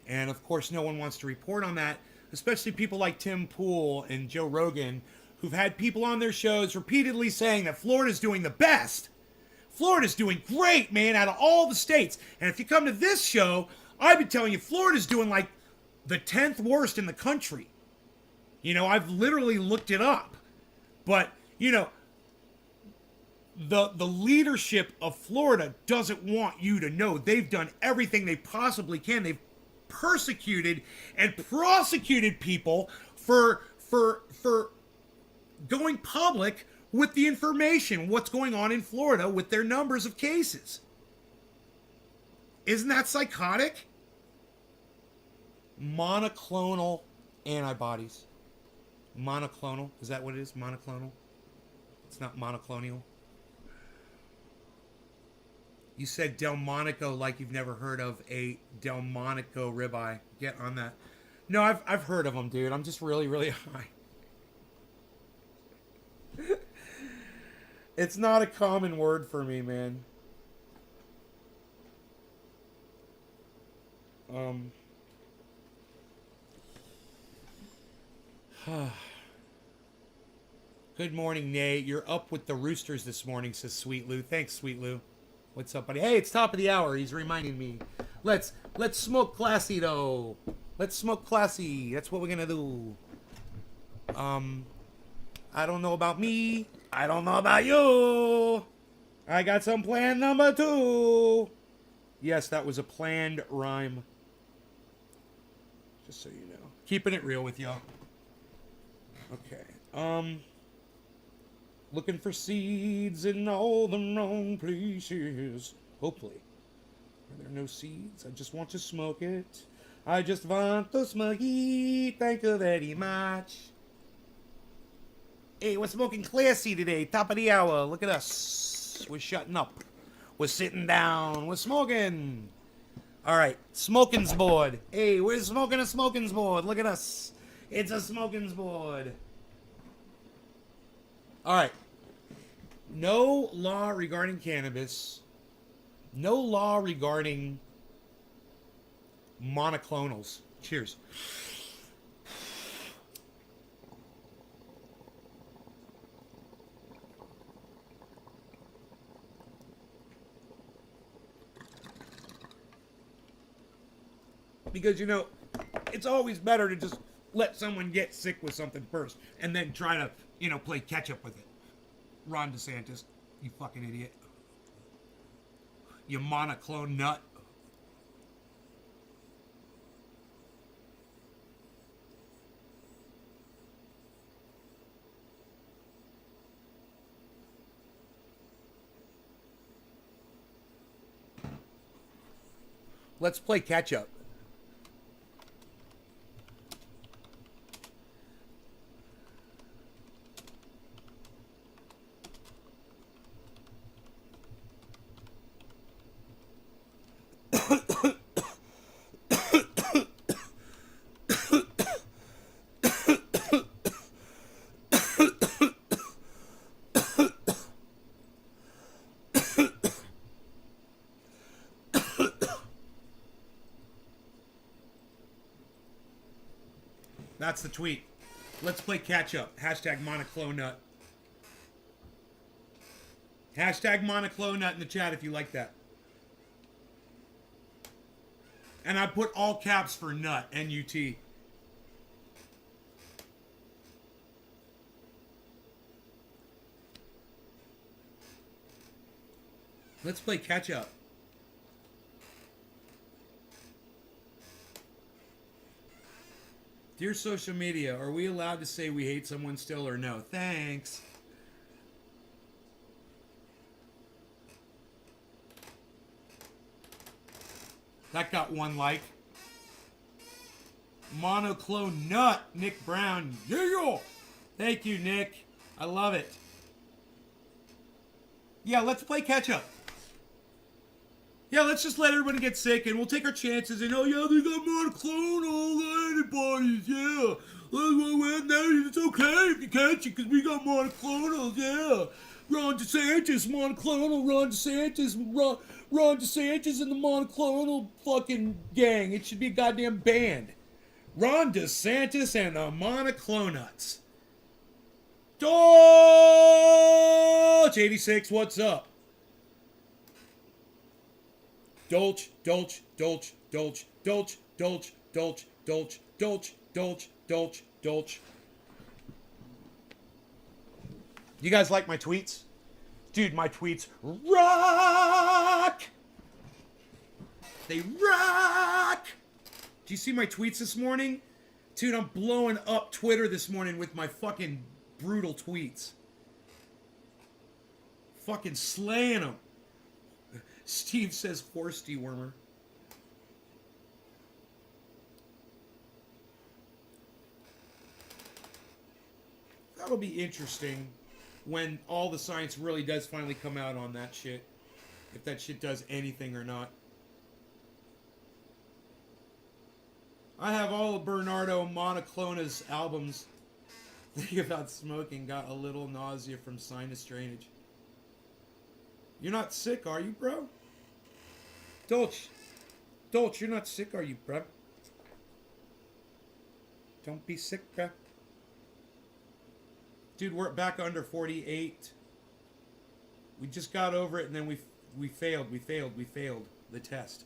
And of course, no one wants to report on that, especially people like Tim Pool and Joe Rogan, who've had people on their shows repeatedly saying that Florida's doing the best. Florida's doing great, man, out of all the states. And if you come to this show, I've been telling you, Florida's doing like the 10th worst in the country. You know, I've literally looked it up. But, you know, the leadership of Florida doesn't want you to know they've done everything they possibly can. They've persecuted and prosecuted people for going public with the information, what's going on in Florida with their numbers of cases. Isn't that psychotic? Monoclonal antibodies. Monoclonal. Is that what it is? Monoclonal? It's not monoclonal. You said Delmonico like you've never heard of a Delmonico ribeye. Get on that. No, I've heard of them, dude. I'm just really, really high. It's not a common word for me, man. Good morning, Nate. You're up with the roosters this morning, says Sweet Lou. Thanks, Sweet Lou. What's up, buddy? Hey, it's top of the hour. He's reminding me. Let's smoke classy, though. Let's smoke classy. That's what we're gonna do. I don't know about me. I don't know about you. I got some plan number 2. Yes, that was a planned rhyme. Just so you know. Keeping it real with y'all. Okay. Looking for seeds in all the wrong places. Hopefully. Are there no seeds? I just want to smoke it. I just want to smoke it. Thank you very much. Hey, we're smoking classy today. Top of the hour. Look at us. We're shutting up. We're sitting down. We're smoking. All right. Smoking's board. Hey, we're smoking a smoking's board. Look at us. It's a smoking's board. All right. No law regarding cannabis. No law regarding monoclonals. Cheers. Because, you know, it's always better to just let someone get sick with something first and then try to, you know, play catch up with it. Ron DeSantis, you fucking idiot. You monoclone nut. Let's play catch up. That's the tweet. Let's play catch up. Hashtag monoclone nut. Hashtag monoclone nut in the chat if you like that. And I put all caps for nut, N-U-T. Let's play catch up. Dear social media, are we allowed to say we hate someone still or no? Thanks. That got 1 like. Monoclone nut, Nick Brown. Yeah! Thank you, Nick. I love it. Yeah, let's play catch up. Yeah, let's just let everybody get sick and we'll take our chances and, oh yeah, they got monoclonal antibodies, yeah. Now it's okay if you catch it because we got monoclonals, yeah. Ron DeSantis, monoclonal, Ron DeSantis and the monoclonal fucking gang. It should be a goddamn band. Ron DeSantis and the monoclonuts. Dolch 86, what's up? Dolch, Dolch, Dolch, Dolch, Dolch, Dolch, Dolch, Dolch, Dolch, Dolch, Dolch, Dolch. You guys like my tweets? Dude, my tweets rock! They rock! Do you see my tweets this morning? Dude, I'm blowing up Twitter this morning with my fucking brutal tweets. Fucking slaying them. Steve says horse dewormer. That'll be interesting when all the science really does finally come out on that shit. If that shit does anything or not. I have all of Bernardo Monoclona's albums. Thinking about smoking, got a little nausea from sinus drainage. You're not sick, are you, bro? Dolch, you're not sick, are you, bro? Don't be sick, bro. Dude, we're back under 48. We just got over it, and then we failed the test.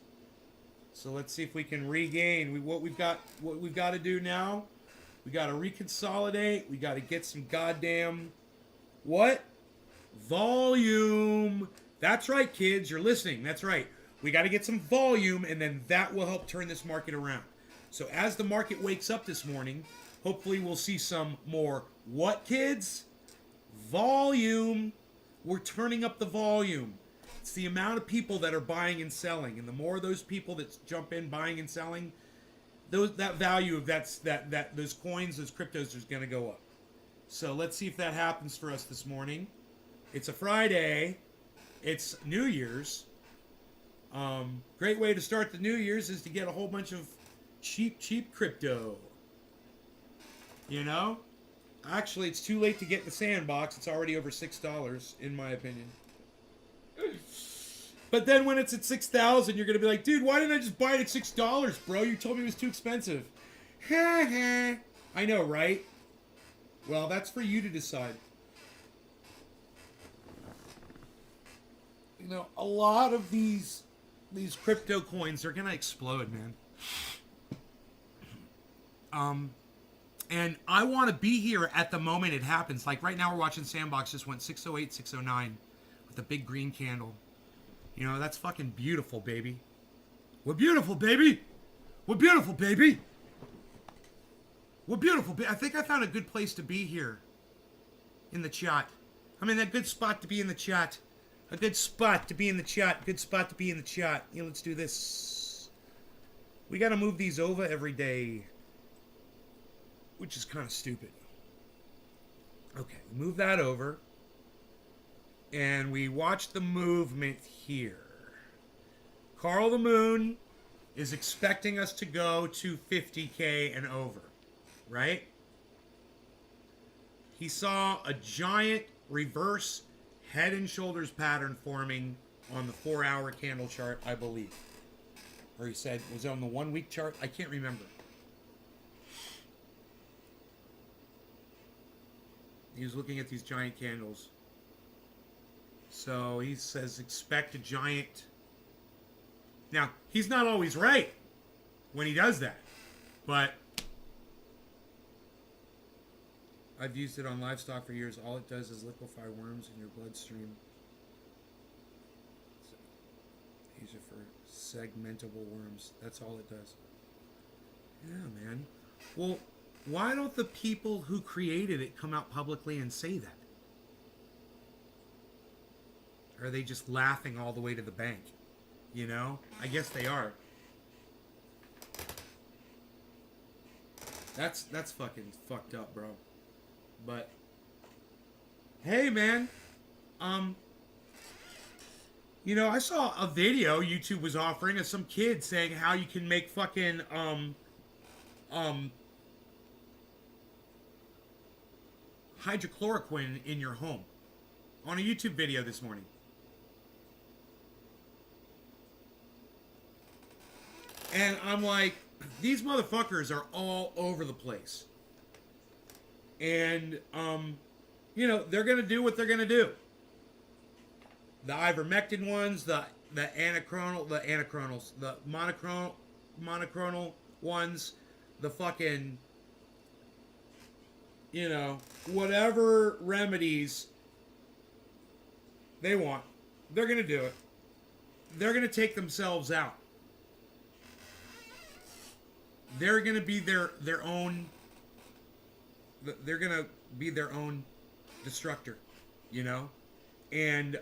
So let's see if we can regain. What we've got to do now. We got to reconsolidate. We got to get some goddamn what? Volume. That's right, kids. You're listening. That's right. We got to get some volume, and then that will help turn this market around. So as the market wakes up this morning, hopefully we'll see some more what, kids? Volume. We're turning up the volume. It's the amount of people that are buying and selling, and the more of those people that jump in buying and selling, that value of those coins, those cryptos is going to go up. So let's see if that happens for us this morning. It's a Friday. It's New Year's. Great way to start the New Year's is to get a whole bunch of cheap crypto. You know? Actually, it's too late to get in the sandbox. It's already over $6, in my opinion. But then when it's at 6,000, you're going to be like, dude, why didn't I just buy it at $6, bro? You told me it was too expensive. I know, right? Well, that's for you to decide. You know, a lot of these crypto coins are going to explode, man. And I want to be here at the moment it happens. Like right now we're watching Sandbox just went 608, 609 with the big green candle. You know, that's fucking beautiful, baby. We're beautiful, baby. We're beautiful, baby. We're beautiful. I think I found a good place to be here in the chat. I'm in that good spot to be in the chat. A good spot to be in the chat. Good spot to be in the chat. Yeah, let's do this. We got to move these over every day, which is kind of stupid. Okay, move that over. And we watch the movement here. Carl the Moon is expecting us to go to 50K and over, right? He saw a giant reverse head and shoulders pattern forming on the 4-hour candle chart, I believe. Or he said, was it on the 1-week chart? I can't remember. He was looking at these giant candles. So he says, expect a giant. Now, he's not always right when he does that. But I've used it on livestock for years. All it does is liquefy worms in your bloodstream. So, use it for segmentable worms. That's all it does. Yeah, man. Well, why don't the people who created it come out publicly and say that? Or are they just laughing all the way to the bank? You know? I guess they are. That's fucking fucked up, bro. But hey, man. You know, I saw a video YouTube was offering of some kid saying how you can make fucking hydrochloroquine in your home on a YouTube video this morning. And I'm like, these motherfuckers are all over the place. And, you know, they're going to do what they're going to do. The ivermectin ones, the monoclonal ones, the fucking, you know, whatever remedies they want, they're going to do it. They're going to take themselves out. They're going to be their own, they're going to be their own destructor, you know? And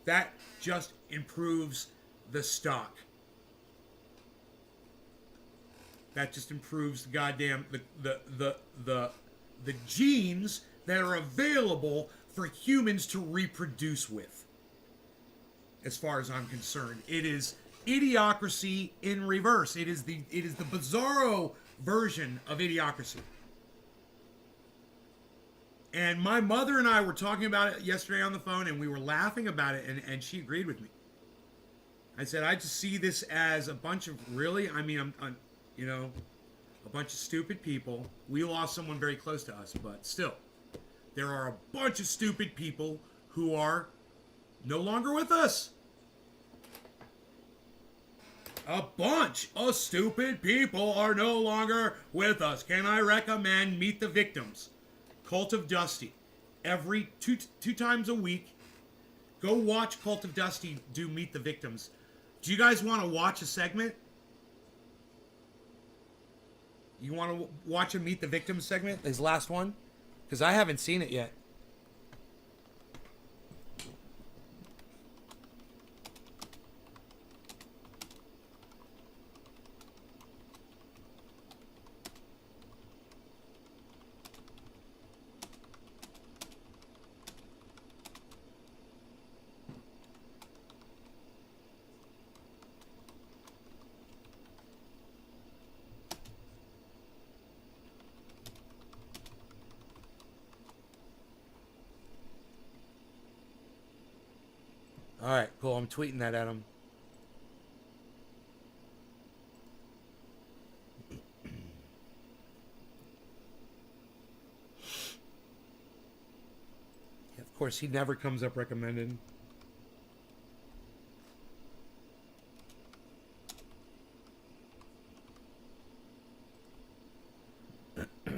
that just improves the stock. That just improves the goddamn, the genes that are available for humans to reproduce with. As far as I'm concerned, it is idiocracy in reverse. It is the bizarro version of idiocracy. And my mother and I were talking about it yesterday on the phone, and we were laughing about it, and she agreed with me. I said, I just see this as a bunch of really, I mean, I'm you know, a bunch of stupid people. We lost someone very close to us, but still, there are a bunch of stupid people who are no longer with us. A bunch of stupid people are no longer with us. Can I recommend Meet the Victims? Cult of Dusty. Every two times a week. Go watch Cult of Dusty do Meet the Victims. Do you guys want to watch a segment? You want to watch a Meet the Victims segment? His last one? Because I haven't seen it yet. All right, cool. I'm tweeting that at him. Yeah, of course, he never comes up recommended.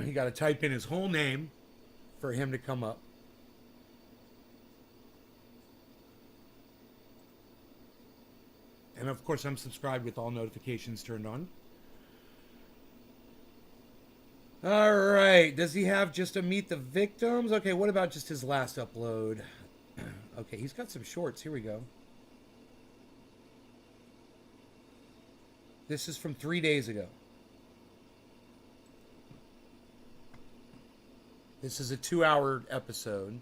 You got to type in his whole name for him to come up. And of course, I'm subscribed with all notifications turned on. All right. Does he have just a Meet the Victims? Okay, what about just his last upload? Okay, he's got some shorts. Here we go. This is from 3 days ago. This is a 2-hour episode.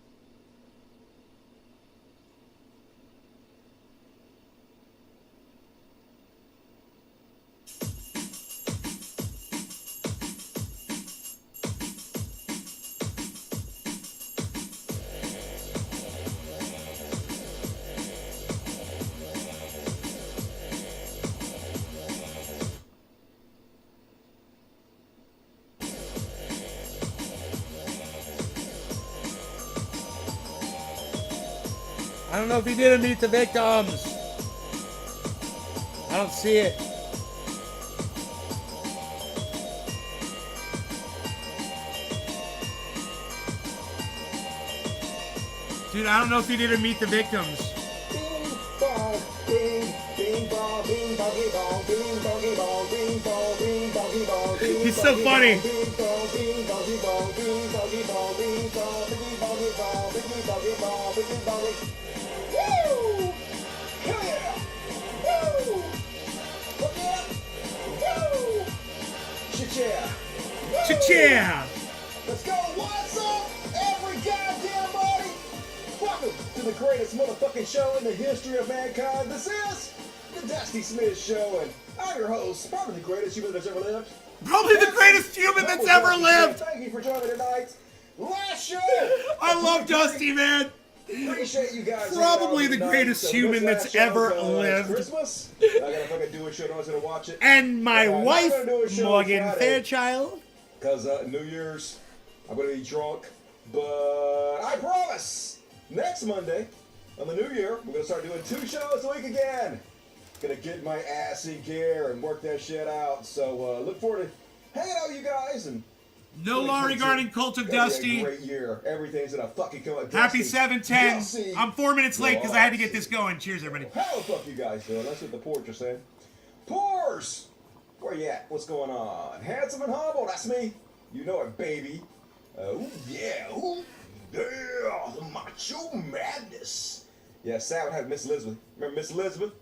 I don't know if he didn't Meet the Victims. I don't see it. Dude, I don't know if he didn't Meet the Victims. He's so funny.
Woo! Hell yeah! Woo! Look at Woo! Cha-cha!
Cha-cha!
Let's go! What's up, every goddamn body? Welcome to the greatest motherfucking show in the history of mankind. This is the Dusty Smith Show, and I'm your host, probably the greatest human that's ever lived.
Probably the greatest human that's ever lived.
Thank you for joining tonight's last show.
I love Dusty, man.
Appreciate you guys.
Probably the greatest human that's ever lived.
Christmas. I gotta fucking do a show. No one's gonna watch it.
And my
I'm
wife,
gonna do a show
Morgan
Friday,
Fairchild.
Cause New Year's, I'm gonna be drunk. But I promise, next Monday on the New Year, we're gonna start doing 2 shows a week again. Gonna get my ass in gear and work that shit out. So look forward to hanging out with you guys and.
No law regarding Cult of Dusty.
Great year. Everything's gonna fucking come up.
Happy
Dusty.
7/10.
Dusty.
I'm 4 minutes late because I had to get this going. Cheers, everybody.
How the fuck you guys doing? That's what the porch are saying. Pores! Where you at? What's going on? Handsome and humble, that's me. You know it, baby. Ooh, yeah. Ooh, yeah. The macho madness. Yeah, Sam had Miss Elizabeth. Remember Miss Elizabeth?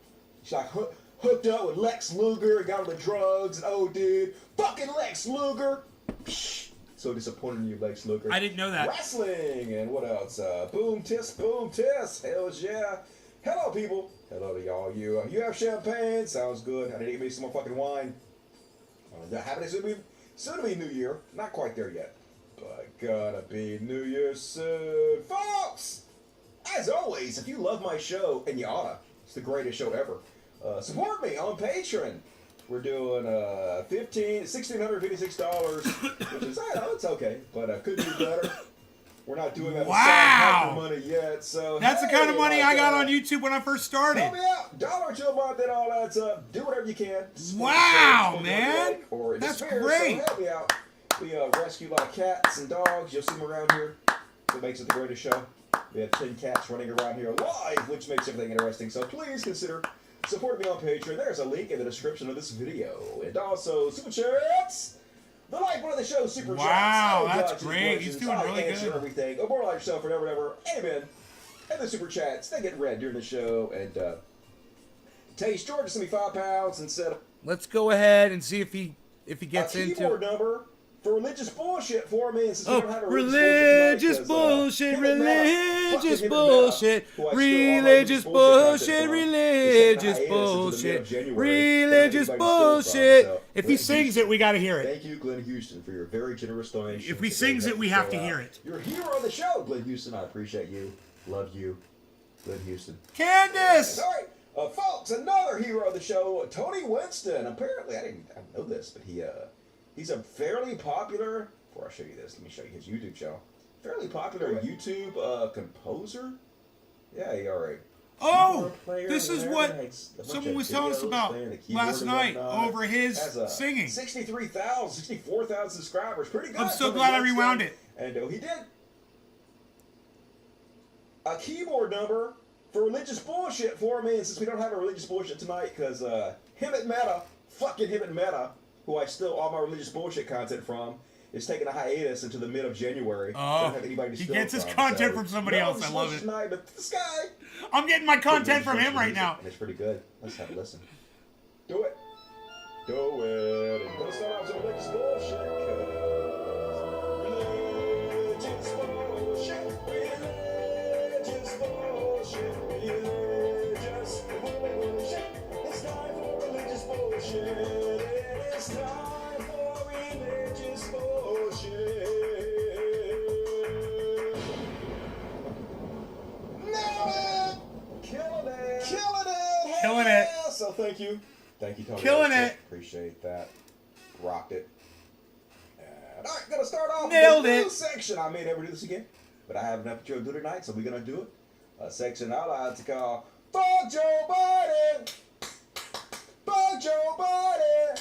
She's like hooked up with Lex Luger, got on the drugs, and oh, dude. Fucking Lex Luger. Psh, So disappointed in you, Lex Luger.
I didn't know that.
Wrestling and what else? Boom tisk, boom tisk. Hells yeah. Hello, people. Hello to y'all. You have champagne? Sounds good. I need to get me some more fucking wine. Happening soon to be New Year. Not quite there yet, but gonna be New Year soon, folks. As always, if you love my show, and you oughta, it's the greatest show ever. Support me on Patreon. We're doing $1,656, which is, I know, it's okay, but could do better. We're not doing that
Wow.
money yet, so
That's the kind of money I got on
YouTube.
YouTube when I first started.
Help me out. $1 or $2 a month, that all adds up. Do whatever you can.
Wow,
Support the
man.
like or
That's
despair,
great.
So help me out. We rescue a lot of cats and dogs. You'll see them around here. That makes it the greatest show. We have 10 cats running around here live, which makes everything interesting. So please consider supporting me on Patreon. There's a link in the description of this video. And also, Super Chats. The life one of the show, Super Chats.
Wow,
I
that's
dodge these
great. He's
questions.
doing
I
really
answer
good.
everything. More like yourself, forever and ever. Amen. And the Super Chats, they get read during the show. And Taste George sent me £5 and said
Let's go ahead and see if he gets
a
into.
keyboard number for religious bullshit for me. And since we
Oh,
don't have a
religious bullshit, religious bullshit, religious bullshit, religious bullshit, religious bullshit. If he sings it, we got to hear it.
Thank you, Glenn Houston, for your very generous donation.
If he sings it, we have to hear it.
You're a hero of the show, Glenn Houston. I appreciate you. Love you, Glenn Houston.
Candace!
All right, folks, another hero of the show, Tony Winston. Apparently, I didn't know this, but he's a fairly popular. Before I show you this, let me show you his YouTube channel. Fairly popular YouTube composer. Yeah, he already.
Oh, this is what someone was telling us about last night over his singing.
64,000 subscribers. Pretty good.
I'm so glad I rewound it.
And he did a keyboard number for religious bullshit for me. And since we don't have a religious bullshit tonight, because him at Meta, who I steal all my religious bullshit content from, is taking a hiatus until the mid of January.
Oh, he gets his content from somebody else. I love it.
Tonight, but this guy,
I'm getting my content from him right now.
and it's pretty good. Let's have a listen. Do it. Do it. And let's start off with religious bullshit. Religious bullshit. Religious bullshit. Religious bullshit. It's time for religious bullshit. It's time for religious bullshit. Nailed it! Killing it! Killing it!
Killing it.
Yeah, so thank you. Thank you, Tony.
Killing it.
Appreciate that. Rocked it. And, all right, gonna start off
Nailed
with the
it.
new section. I may never do this again, but I have enough to do tonight, so we're gonna do it. A section I like to call "Fuck Joe Biden." Fuck Joe Biden.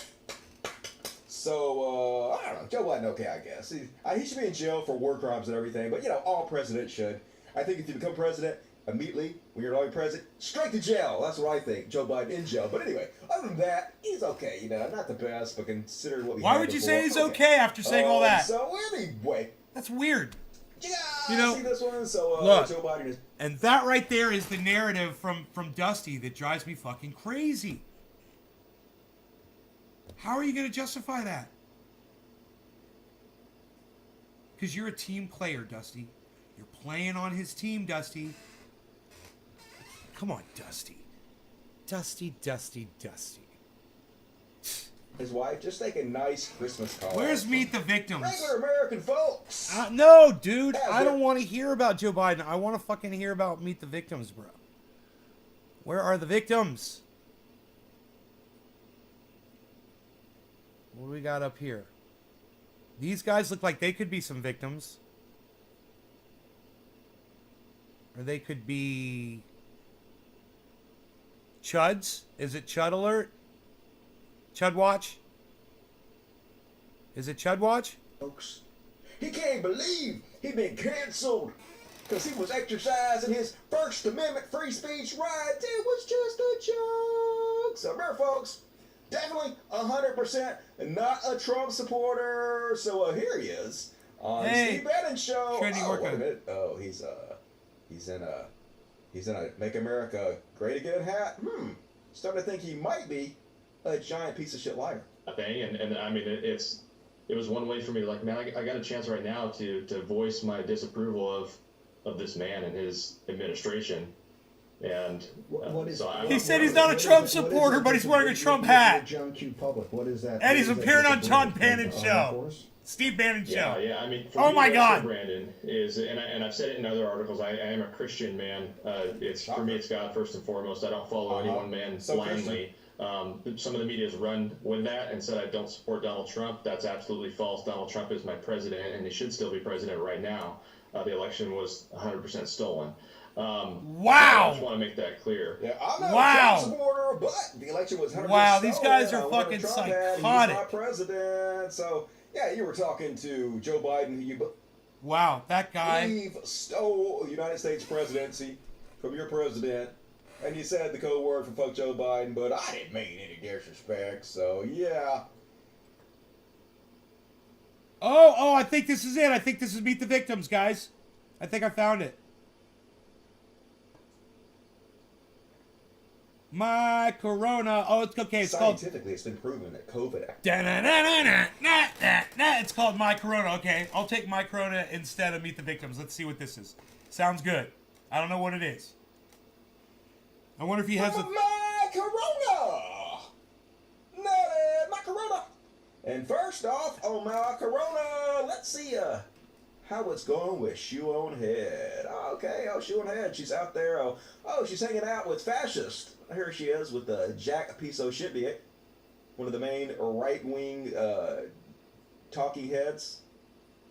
So, I don't know. Joe Biden, okay, I guess. He should be in jail for war crimes and everything, but, all presidents should. I think if you become president, immediately, when you're already president, straight to jail. That's what I think. Joe Biden in jail. But anyway, other than that, he's okay. Not the best, but consider what we
Why
had
would you
before.
say he's okay after saying all that?
So, anyway.
That's weird.
Yeah, see this one? So,
look.
Joe Biden is...
And that right there is the narrative from Dusty that drives me fucking crazy. How are you going to justify that? Because you're a team player, Dusty. You're playing on his team, Dusty. Come on, Dusty. Dusty.
His wife, just take a nice Christmas card.
Where's Meet the Victims?
Regular American folks.
No, dude. I don't want to hear about Joe Biden. I want to fucking hear about Meet the Victims, bro. Where are the victims? What do we got up here? These guys look like they could be some victims. Or they could be... Chuds? Is it Chud Alert? Chud Watch? Is it Chud Watch?
Folks, he can't believe he'd been canceled because he was exercising his First Amendment free speech right. It was just a joke. So remember, folks, definitely 100% not a Trump supporter. So here he is on Steve Bannon show. Wait a minute. Oh, he's in a Make America Great Again hat. Starting to think he might be a giant piece of shit liar.
Thing, and I mean it's it was one way for me to, like, man, I got a chance right now to voice my disapproval of this man and his administration. And
he said he's not a Trump supporter, but he's wearing a Trump hat.
John Q. Public. What is that?
And he's appearing on John Bannon's show.
Force?
Steve Bannon's show.
Yeah, I mean,
oh my God,
Brandon is, and I've said it in other articles. I am a Christian man. It's for me, it's God first and foremost. I don't follow any one man blindly. Some of the media has run with that and said I don't support Donald Trump. That's absolutely false. Donald Trump is my president, and he should still be president right now. The election was 100% stolen.
Wow!
I just want to make that clear.
Yeah, I'm not a Trump supporter, but the election was 100%
wow, these guys
stolen.
are fucking psychotic.
He's not president, so yeah, you were talking to Joe Biden, who you
wow, that guy
believe stole the United States presidency from your president, and you said the code word for fuck Joe Biden, but I didn't mean any disrespect, so yeah.
Oh, I think this is it. I think this is Meet the Victims, guys. I think I found it. My corona. Oh, it's okay. It's
Scientifically, it's been proven that COVID.
It's called My Corona. Okay, I'll take My Corona instead of Meet the Victims. Let's see what this is. Sounds good. I don't know what it is. I wonder if he has a...
My corona! My corona! And first off, on my corona, let's see how it's going with Shoe on Head. Okay, Shoe on Head, she's out there. She's hanging out with fascists. Here she is with Jack Piso Shitbiet, one of the main right-wing talking heads,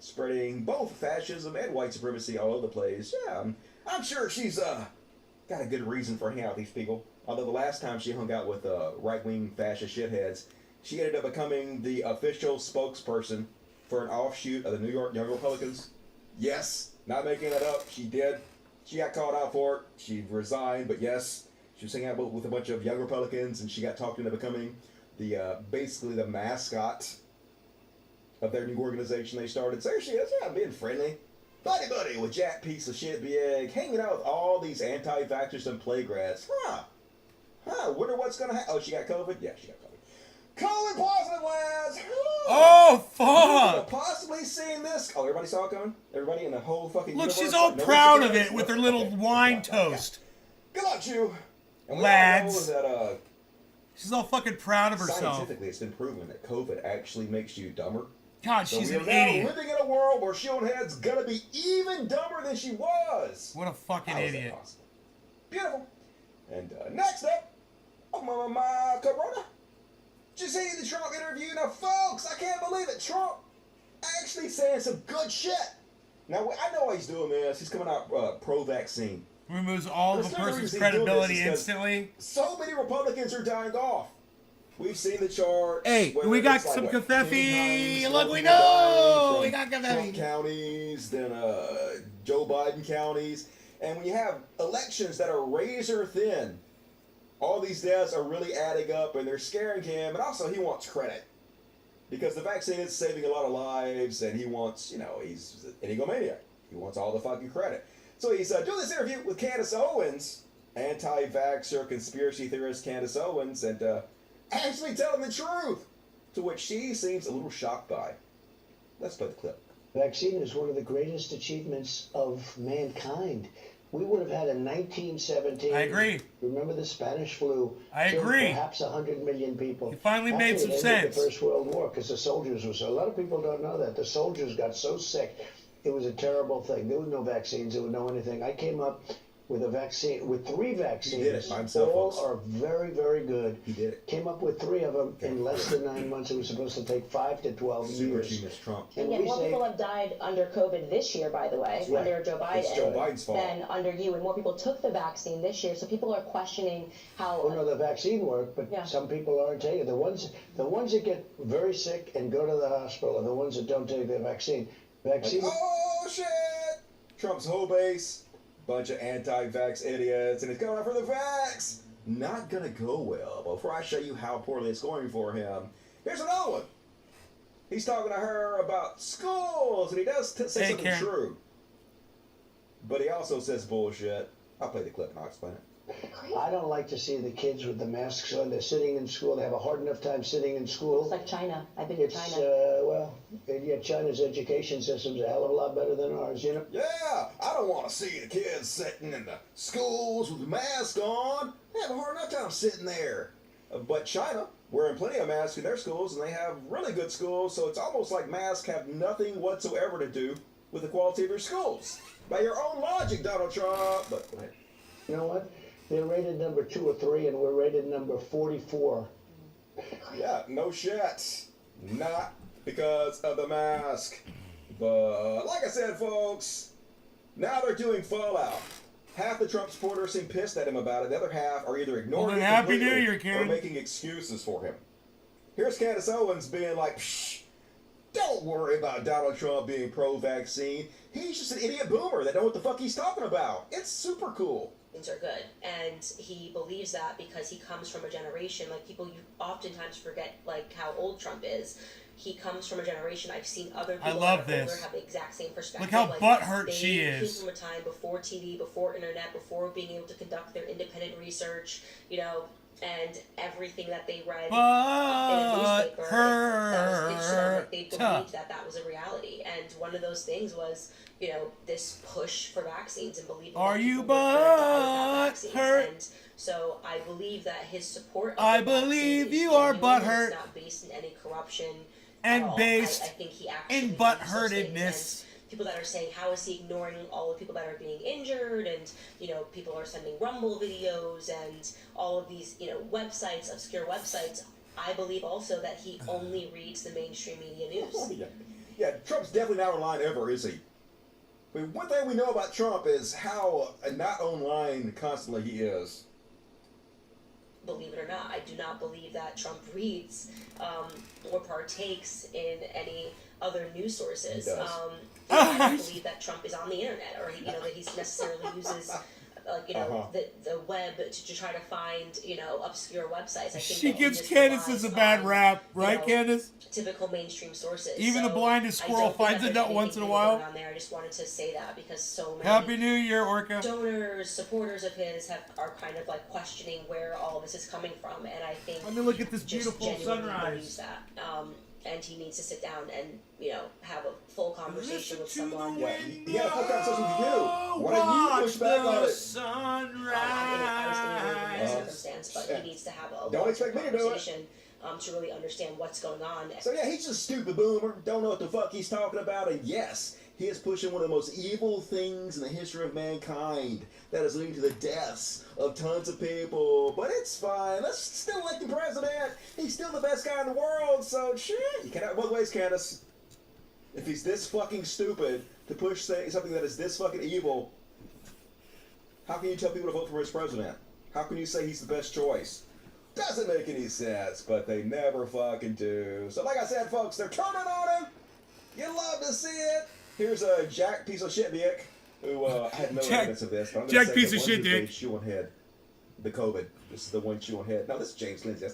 spreading both fascism and white supremacy all over the place. Yeah, I'm sure she's got a good reason for hanging out with these people. Although the last time she hung out with right-wing fascist shitheads, she ended up becoming the official spokesperson for an offshoot of the New York Young Republicans. Yes, not making that up. She did. She got called out for it. She resigned, but yes, she was hanging out with a bunch of young Republicans, and she got talked into becoming the basically the mascot of their new organization they started. So there she is, being friendly. Buddy with Jack Piece of Shit Big, hanging out with all these anti-vaxxers and playgrads. Wonder what's gonna happen. Oh, she got COVID? Yeah, she got COVID. COVID positive, lads!
Oh, fuck!
Possibly seeing this. Oh, everybody saw it coming? Everybody in the whole fucking
Look,
universe?
she's all proud of it with her little wine toast.
Good luck, you. And
lads.
That,
she's all fucking proud of herself.
Scientifically, it's been proven that COVID actually makes you dumber.
God, she's an idiot.
Living in a world where Shieldhead's gonna be even dumber than she was.
What a fucking idiot.
Beautiful. And next up, my corona. Did you see the Trump interview? Now, folks, I can't believe it. Trump actually saying some good shit. Now, I know why he's doing this. He's coming out pro-vaccine.
Removes all of a person's credibility instantly.
So many Republicans are dying off. We've seen the chart.
Hey, we got some Covfefe. Look, we know. We got Covfefe.
Trump counties, then Joe Biden counties. And when you have elections that are razor thin, all these deaths are really adding up, and they're scaring him. And also, he wants credit. Because the vaccine is saving a lot of lives, and he wants, he's an egomaniac. He wants all the fucking credit. So he's doing this interview with Candace Owens, anti-vaxxer conspiracy theorist Candace Owens, and actually telling the truth, to which she seems a little shocked by. Let's play the clip.
Vaccine is one of the greatest achievements of mankind. We would have had in 1917.
I agree.
Remember the Spanish flu?
I agree.
Perhaps 100 million people.
He finally made some sense.
The First World War, because the soldiers were so. A lot of people don't know that the soldiers got so sick. It was a terrible thing. There was no vaccines. There was no anything. I came up with a vaccine, with 3 vaccines.
He did it by himself,
all
folks.
are very, very good.
He did it.
Came up with 3 of them in less than 9 months. It was supposed to take 5 to 12 years.
Super genius Trump.
And yet more people have died under COVID this year, by the way,
right.
under Joe Biden.
It's Joe Biden's fault.
Than under you, and more people took the vaccine this year. So people are questioning how.
Oh no, the vaccine worked, but
Yeah.
some people aren't taking it. The ones that get very sick and go to the hospital are the ones that don't take the vaccine. Vaccine.
Oh, shit! Trump's whole base, bunch of anti-vax idiots, and he's going out for the vax. Not gonna go well. Before I show you how poorly it's going for him, here's another one. He's talking to her about schools, and he does say something
Karen.
true. But he also says bullshit. I'll play the clip and I'll explain it.
I don't like to see the kids with the masks on. They're sitting in school. They have a hard enough time sitting in school.
It's like China. I've been
It's,
to China.
well, yeah, China's education system's a hell of a lot better than ours, you know?
Yeah, I don't want to see the kids sitting in the schools with the mask on. They have a hard enough time sitting there. But China, wearing plenty of masks in their schools, and they have really good schools, so it's almost like masks have nothing whatsoever to do with the quality of your schools. By your own logic, Donald Trump. But
You know what? They're rated number 2 or 3, and we're rated number 44.
yeah, no shit. Not because of the mask. But like I said, folks, now they're doing Fallout. Half the Trump supporters seem pissed at him about it. The other half are either ignoring
Well, then
him
Happy
completely
New Year,
or
Karen.
making excuses for him. Here's Candace Owens being like, psh, don't worry about Donald Trump being pro-vaccine. He's just an idiot boomer that don't know what the fuck he's talking about. It's super cool.
Are good, and he believes that because he comes from a generation, like people, you oftentimes forget like how old Trump is. He comes from a generation. I've seen other people
love
that are older
this.
have the exact same perspective.
Look how
like,
butthurt
they
she
came
is.
from a time before TV, before internet, before being able to conduct their independent research, you know, and everything that they read in a newspaper, that was pitched to them, like, they believed that that was a reality. And one of those things was, you know, this push for vaccines and believing
Are
that
you
people were going to die without vaccines.
butthurt?
And so I believe that his support of
I
the vaccines
believe
is
you are
genuine.
butthurt.
It's not based in any corruption
And
at all.
based
I think he actually
in
believes those things.
butthurtedness.
And people that are saying, how is he ignoring all the people that are being injured, and you know, people are sending Rumble videos and all of these, you know, websites, obscure websites. I believe also that he only reads the mainstream media news.
Yeah, Trump's definitely not online ever, is he? I mean, one thing we know about Trump is how not online constantly he is.
Believe it or not, I do not believe that Trump reads or partakes in any other news sources.
He does.
I don't believe that Trump is on the internet, or you know, that he necessarily uses you know, the web to try to find, you know, obscure websites. I think
She
that he
gives
just
Candace
relies
a bad
on,
rap,
you
right,
know,
Candace?
typical mainstream sources.
Even the
So
blindest
I
squirrel
don't think
finds
that
a
there's
nut once in a
anything
while.
going on there. I just wanted to say that because so many
Happy New Year, Orca.
donors, supporters of his are kind of like questioning where all of this is coming from, and I think
Let me look at this
just
beautiful
genuinely
sunrise.
believes that. And he needs to sit down and, you know, have a full conversation with
Listen to
someone.
the
Yeah,
wind
he had a full conversation with you. Why
blow,
don't you push back
watch
on
the
it?
sunrise.
I was in a different circumstance, but he needs to have a
Don't expect me to do it.
conversation to really understand what's going on.
So yeah, he's just a stupid boomer. Don't know what the fuck he's talking about. And yes, he is pushing one of the most evil things in the history of mankind that is leading to the deaths of tons of people. But it's fine. Let's still elect the president. He's still the best guy in the world. So shit, you can't have both ways, Candace. If he's this fucking stupid to push something that is this fucking evil, how can you tell people to vote for his president? How can you say he's the best choice? Doesn't make any sense, but they never fucking do. So like I said, folks, they're turning on him. You love to see it. Here's a Jack piece of shit dick who I had no
Jack-
evidence of this. But I'm
Jack
say
piece
the
of
one
shit
who
dick.
gave Shoe on head, the COVID. This is the one Shoe on head. No, this is James Lindsay.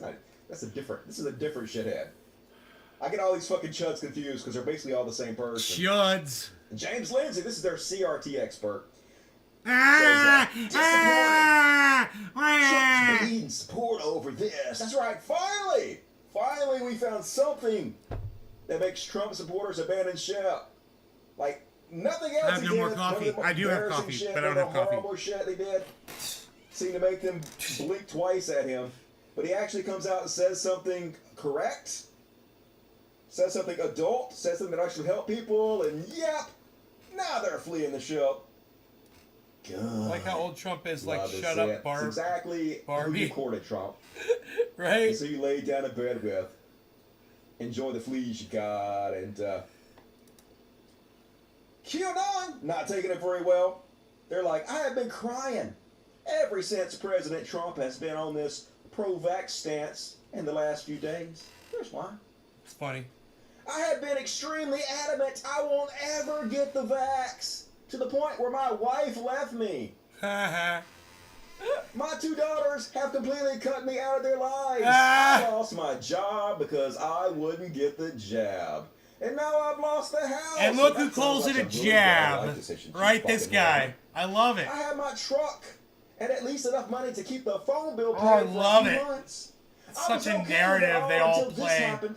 That's a different. This is a different shithead. I get all these fucking chuds confused because they're basically all the same person.
Chuds.
James Lindsay, this is their CRT expert. Trump's bleeding support over this. That's right, finally! Finally we found something that makes Trump supporters abandon ship. Like, nothing else
I have
he
no more
did.
coffee.
None of the
I do have
embarrassing
coffee,
shit,
but I don't
none of
have
the
coffee.
horrible shit they did seemed to make them blink twice at him. But he actually comes out and says something correct, says something adult, says something that actually help people, and yep, now they're fleeing the ship.
I like how old Trump is, like,
Love to
shut
see
up,
it.
Barb.
It's exactly
Barbie.
who you courted, Trump.
Right?
So you lay down in bed with, enjoy the fleas you got, and QAnon not taking it very well. They're like, I have been crying ever since President Trump has been on this pro-vax stance in the last few days. Here's why.
It's funny.
I have been extremely adamant I won't ever get the vax, to the point where my wife left me. My 2 daughters have completely cut me out of their lives. I lost my job because I wouldn't get the jab. And now I've lost the house.
And look
That
who calls
sounds
it a
like really bad life
jab.
decision.
Right,
She's
this
fucking
guy.
right.
I love it.
I have my truck and at least enough money to keep the phone bill paid
I
for
love
a few
it.
months.
It's
I was
such a
okay with it
narrative they all
until this
play.
happened.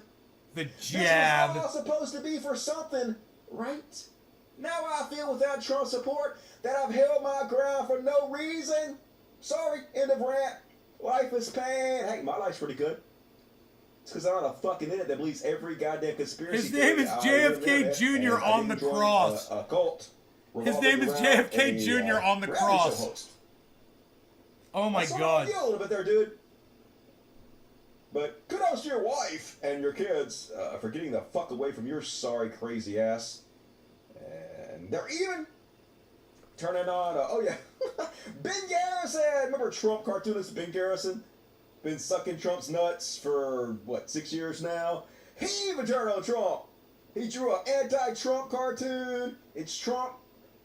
The
This
jab.
was all supposed to be for something, right? Now I feel without Trump support that I've held my ground for no reason. Sorry, end of rant. Life is pain. Hey, my life's pretty good. It's because I'm on a fucking internet that believes every goddamn conspiracy.
His name is JFK Jr. on the cross.
A cult.
His name is JFK Jr. on the cross. Oh my God.
A little bit there, dude. But kudos to your wife and your kids for getting the fuck away from your sorry, crazy ass. And they're even turning on, oh yeah, Ben Garrison. Remember Trump cartoonist Ben Garrison? Been sucking Trump's nuts for, what, 6 years now? He even turned on Trump. He drew an anti-Trump cartoon. It's Trump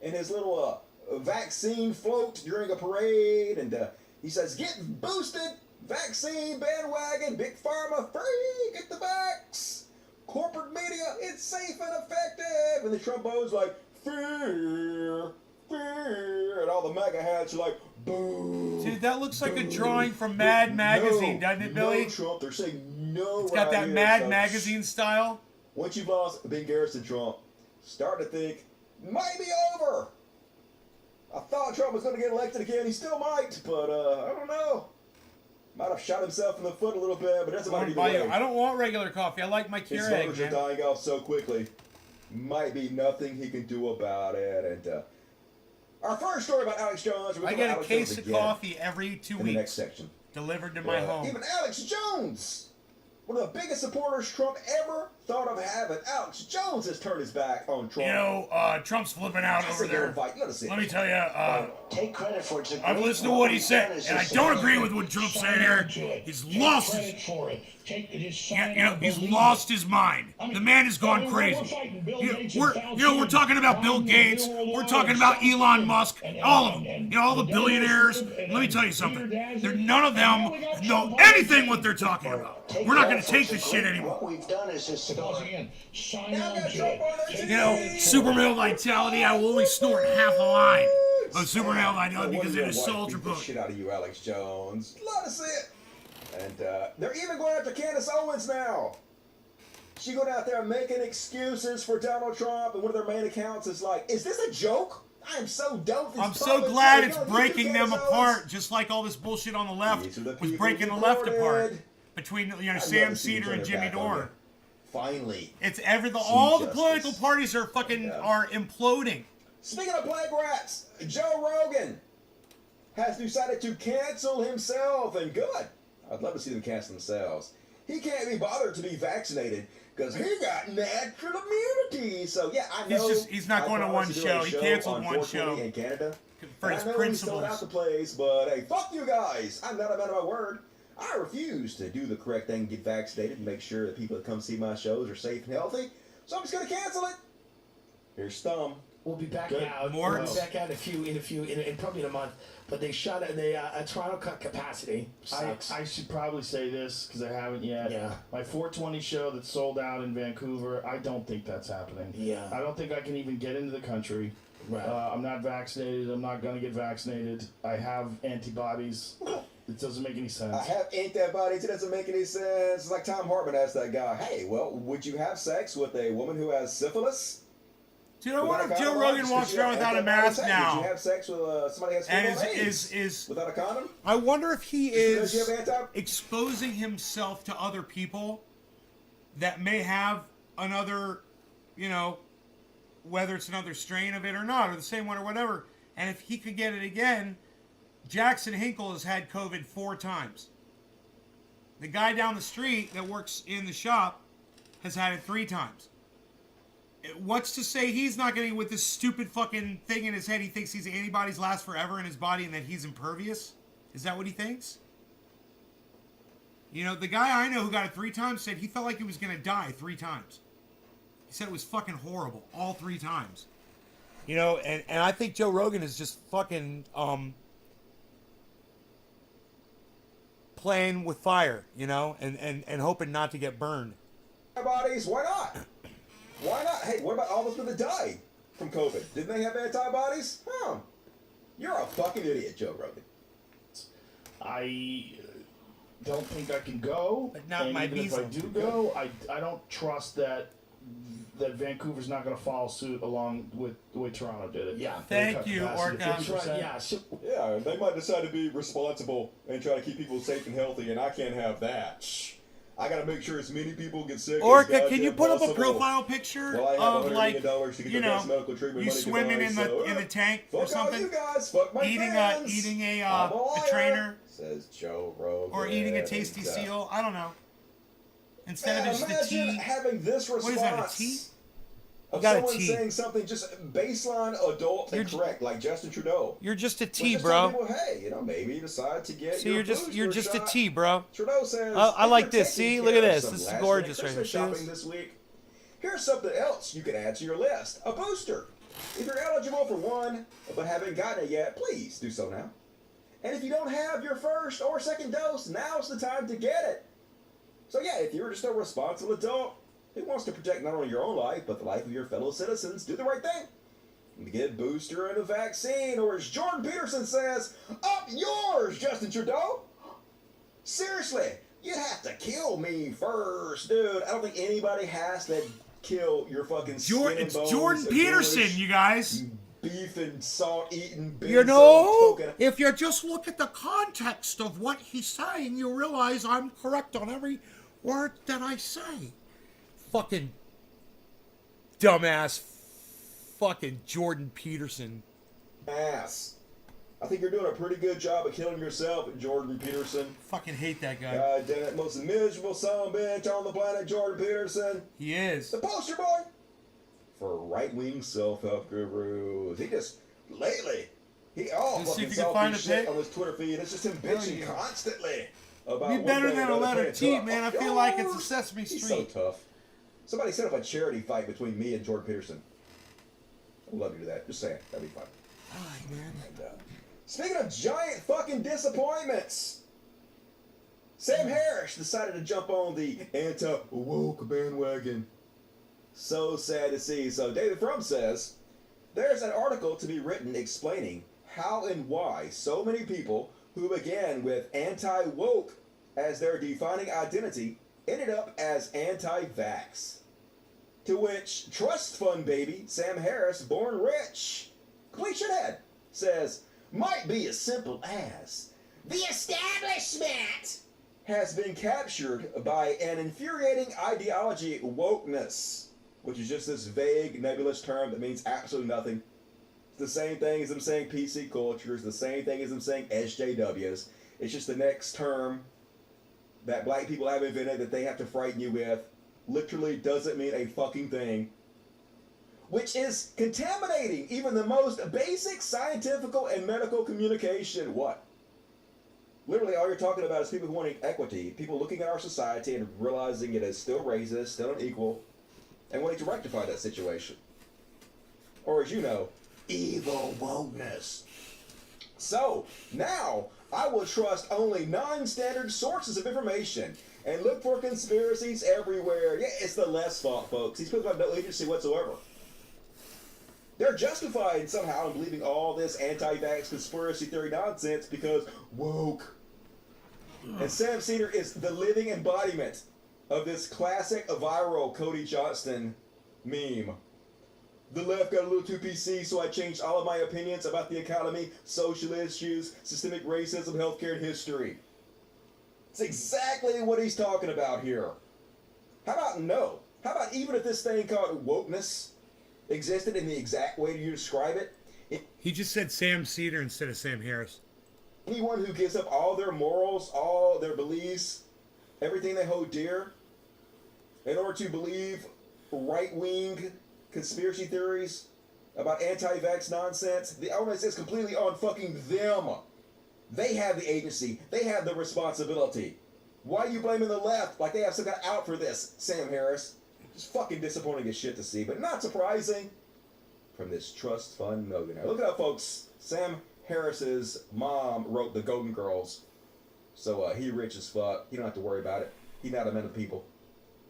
and his little vaccine float during a parade. And he says, get boosted, vaccine bandwagon, big pharma free, get the vax. Corporate media, it's safe and effective. And the Trumpos like, fear, fear. And all the MAGA hats are like, boo.
Dude, that looks like a drawing from Mad Magazine, doesn't it, Billy?
No, Trump, they're saying no.
It's got that
here,
Mad
so
Magazine style.
Once you've lost Ben Garrison Trump, start to think, might be over. I thought Trump was going to get elected again. He still might, but I don't know. Might have shot himself in the foot a little bit, but that's about either way.
I don't want regular coffee. I like my
His
Keurig,
voters are dying off so quickly. Might be nothing he can do about it. And our first story about Alex Jones.
I get a case of coffee every 2 weeks.
In the next section.
Delivered to my home.
Even Alex Jones, one of the biggest supporters Trump ever thought of having. Alex Jones has turned his back on Trump.
You know, Trump's flipping out over there. Let me tell you,
take credit for it.
I've listened to what he said, and I don't agree with what Trump's saying here. He's lost his, he's lost his mind. The man has gone crazy. We're talking about Bill Gates. We're talking about Elon Musk. All of them. All the billionaires. Let me tell you something. None of them know anything what they're talking about. We're not going to take this shit anymore.
What we've done is this.
Super male vitality. I will only snort half a line of super male vitality because it is soldier book.
Shit out of you, Alex Jones. Love to see it. And they're even going after Candace Owens now. She going out there making excuses for Donald Trump, and one of their main accounts is like, "Is this a joke? I am so done."
I'm so glad it's breaking them apart, just like all this bullshit on the left was breaking the left apart between Sam Cedar and Jimmy Dore.
Finally,
it's all the political parties are imploding.
Speaking of plague rats, Joe Rogan has decided to cancel himself, and good. I'd love to see them cancel themselves. He can't be bothered to be vaccinated because he got natural immunity. So yeah, I know
he's not going to one show. He canceled one show
in Canada
for his principles.
He sold out the place, but hey, fuck you guys. I'm not a man of my word. I refuse to do the correct thing, get vaccinated, and make sure that people that come see my shows are safe and healthy. So I'm just going to cancel it. Here's Thumb.
We'll be back out. We'll be back out in probably in a month. But they shot it. Toronto cut capacity.
I should probably say this because I haven't yet.
Yeah.
My 420 show that sold out in Vancouver. I don't think that's happening.
Yeah.
I don't think I can even get into the country.
Right.
I'm not vaccinated. I'm not gonna get vaccinated. I have antibodies. It doesn't make any sense.
I have antibodies. It doesn't make any sense. It's like Tom Hartman asked that guy, "Hey, well, would you have sex with a woman who has syphilis?"
Dude, I wonder if Joe Rogan walks around without a mask now.
Would you have sex with somebody who has AIDS without a condom?
I wonder if he is exposing himself to other people that may have another, whether it's another strain of it or not, or the same one or whatever. And if he could get it again, Jackson Hinkle has had COVID 4 times. The guy down the street that works in the shop has had it 3 times. What's to say he's not getting with this stupid fucking thing in his head? He thinks these antibodies last forever in his body and that he's impervious? Is that what he thinks? The guy I know who got it 3 times said he felt like he was going to die 3 times. He said it was fucking horrible all 3 times. And I think Joe Rogan is just fucking playing with fire, and hoping not to get burned.
Antibodies, why not? Why not? Hey, what about all those people that died from COVID? Didn't they have antibodies? You're a fucking idiot, Joe Rogan.
I don't think I can go.
But not
and
my
even
Beasley.
if I do go, I don't trust that Vancouver's not going to follow suit along with the way Toronto did it.
Yeah.
Thank you,
capacity to
Orca.
50%.
Yeah. So,
Yeah, they might decide to be responsible and try to keep people safe and healthy, and I can't have that. Shh. I gotta make sure as many people get sick.
Orca,
as
can you
goddamn
put up a
possible.
profile picture
Well, I have
of
$100
like,
million to get
you
the
know,
best medical treatment
you
money can
swimming
buy,
in
so,
the tank or
fuck all
something,
you guys, fuck my
eating
fans.
a
I'm liar,
trainer,
says Joe Rogan.
or eating a tasty
And,
seal? I don't know. Instead
man,
of just a
imagine
tea.
having this response.
What is that, a tea?
Of
got a
someone
tea.
saying something just baseline adult and correct, like Justin Trudeau.
You're just a
Well,
tea,
just tell
bro.
people, hey, you know, maybe you decide to get.
See,
your
you're just a
shot.
tea, bro.
Trudeau says,
I
if
like
you're
this.
taking
See, look at
care of
this.
some
This is
last-minute
gorgeous right here.
Christmas
See
shopping
this?
this week. Here's something else you can add to your list: a booster. If you're eligible for one but haven't gotten it yet, please do so now. And if you don't have your first or second dose, now's the time to get it. So yeah, if you're just a responsible adult who wants to protect not only your own life but the life of your fellow citizens, do the right thing. Get a booster and a vaccine, or as Jordan Peterson says, up yours, Justin Trudeau. Seriously, you'd have to kill me first, dude. I don't think anybody has to kill your fucking skin and
It's
bones
Jordan
and
Peterson,
ghoulish
you guys.
beef and salt eating.
You know, if you just look at the context of what he's saying, you realize I'm correct on every word that I say. Fucking dumbass fucking Jordan Peterson.
ass. I think you're doing a pretty good job of killing yourself, Jordan Peterson.
Fucking hate that guy.
God damn it, most miserable son of a bitch on the planet, Jordan Peterson.
He is.
The poster boy for right-wing self-help gurus. He just, lately, he all
Let's see
fucking
if you can find
selfish
a
shit
pic.
on his Twitter feed. It's just him
Hell
bitching
yeah.
constantly about
Be
one
better
thing
than
or
a
another,
letter
playing
T,
tough.
man. I feel like it's a Sesame
He's
Street.
so tough. Somebody set up a charity fight between me and Jordan Peterson. I'd love to do that. Just saying. That'd be fun.
Alright, man.
And, speaking of giant fucking disappointments, Sam Harris decided to jump on the anti-woke bandwagon. So sad to see. So David Frum says, there's an article to be written explaining how and why so many people who began with anti-woke as their defining identity ended up as anti-vax. To which trust fund baby Sam Harris, born rich, complete shithead, says, might be as simple as the establishment has been captured by an infuriating ideology wokeness, which is just this vague, nebulous term that means absolutely nothing. It's the same thing as them saying PC culture. It's the same thing as them saying SJWs. It's just the next term that black people have invented that they have to frighten you with. Literally doesn't mean a fucking thing. Which is contaminating even the most basic scientific and medical communication. What? Literally all you're talking about is people who want equity, people looking at our society and realizing it is still racist, still unequal, and wanting to rectify that situation. Or as you know, evil wokeness. So, now, I will trust only non-standard sources of information and look for conspiracies everywhere. Yeah, it's the left's fault, folks. These people have no agency whatsoever. They're justified somehow in believing all this anti-vax conspiracy theory nonsense because woke. And Sam Cedar is the living embodiment of this classic viral Cody Johnston meme. The left got a little too PC, so I changed all of my opinions about the economy, social issues, systemic racism, healthcare, and history. It's exactly what he's talking about here. How about no? How about even if this thing called wokeness existed in the exact way you describe it?
He just said Sam Cedar instead of Sam Harris.
Anyone who gives up all their morals, all their beliefs, everything they hold dear, in order to believe right-wing conspiracy theories about anti-vax nonsense, the onus is completely on fucking them. They have the agency. They have the responsibility. Why are you blaming the left like they have some kind of out for this, Sam Harris? Just fucking disappointing as shit to see, but not surprising from this trust fund millionaire. Look it up, folks. Sam Harris's mom wrote the Golden Girls. So he rich as fuck. He don't have to worry about it. He not a man of the people.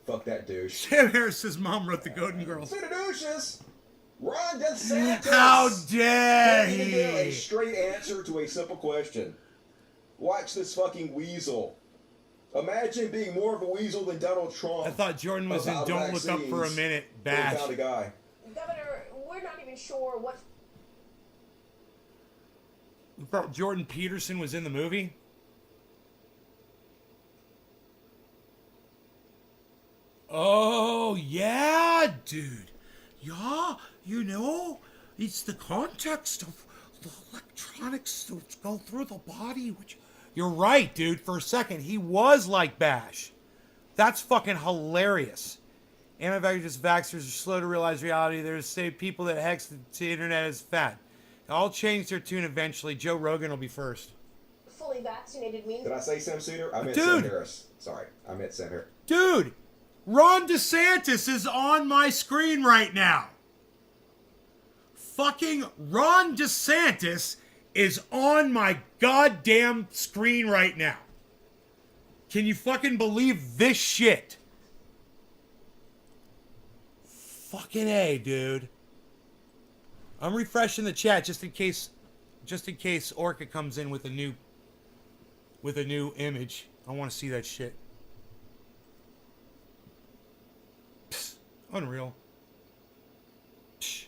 Fuck that douche.
Sam Harris's mom wrote the Golden Girls.
Speaking of douches, Ron DeSantis.
How dare
can't even give a
he?
straight answer to a simple question. Watch this fucking weasel. Imagine being more of a weasel than Donald Trump.
I thought Jordan was in
about
Don't Look Up for a
vaccines.
Minute.
They
Bash.
found a guy.
Governor, we're not even sure what.
I thought Jordan Peterson was in the movie. Oh, yeah, dude. Yeah, you know, it's the context of the electronics that go through the body, which... You're right, dude. For a second, he was like Bash. That's fucking hilarious. Anti-vaxxers are slow to realize reality. There's say people that hex the internet as fat. I'll change their tune eventually. Joe Rogan will be first.
Fully vaccinated means.
Did I say Sam Cedar? I meant
Dude.
Sam Harris. Sorry, I meant Sam Harris.
Dude, Ron DeSantis is on my screen right now. Fucking Ron DeSantis is on my goddamn screen right now. Can you fucking believe this shit? Fucking A, dude. I'm refreshing the chat just in case Orca comes in with a new image. I want to see that shit. Psst, unreal. Psst.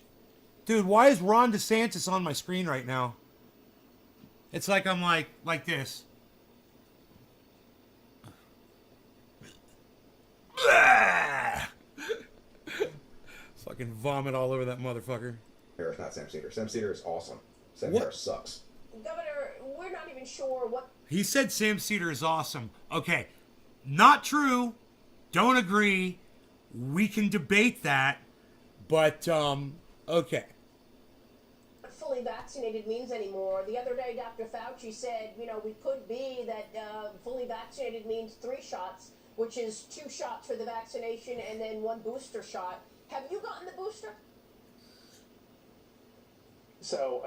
Dude, why is Ron DeSantis on my screen right now? It's like I'm like this. Fucking vomit all over that motherfucker.
Harris, not Sam Cedar. Sam Cedar is awesome. Sam
What?
Harris sucks.
Governor, we're not even sure what.
He said Sam Cedar is awesome. Okay, not true. Don't agree. We can debate that. But, okay.
Fully vaccinated means anymore. The other day, Dr. Fauci said, you know, we could be that fully vaccinated means 3 shots, which is 2 shots for the vaccination and then 1 booster shot. Have you gotten the booster?
So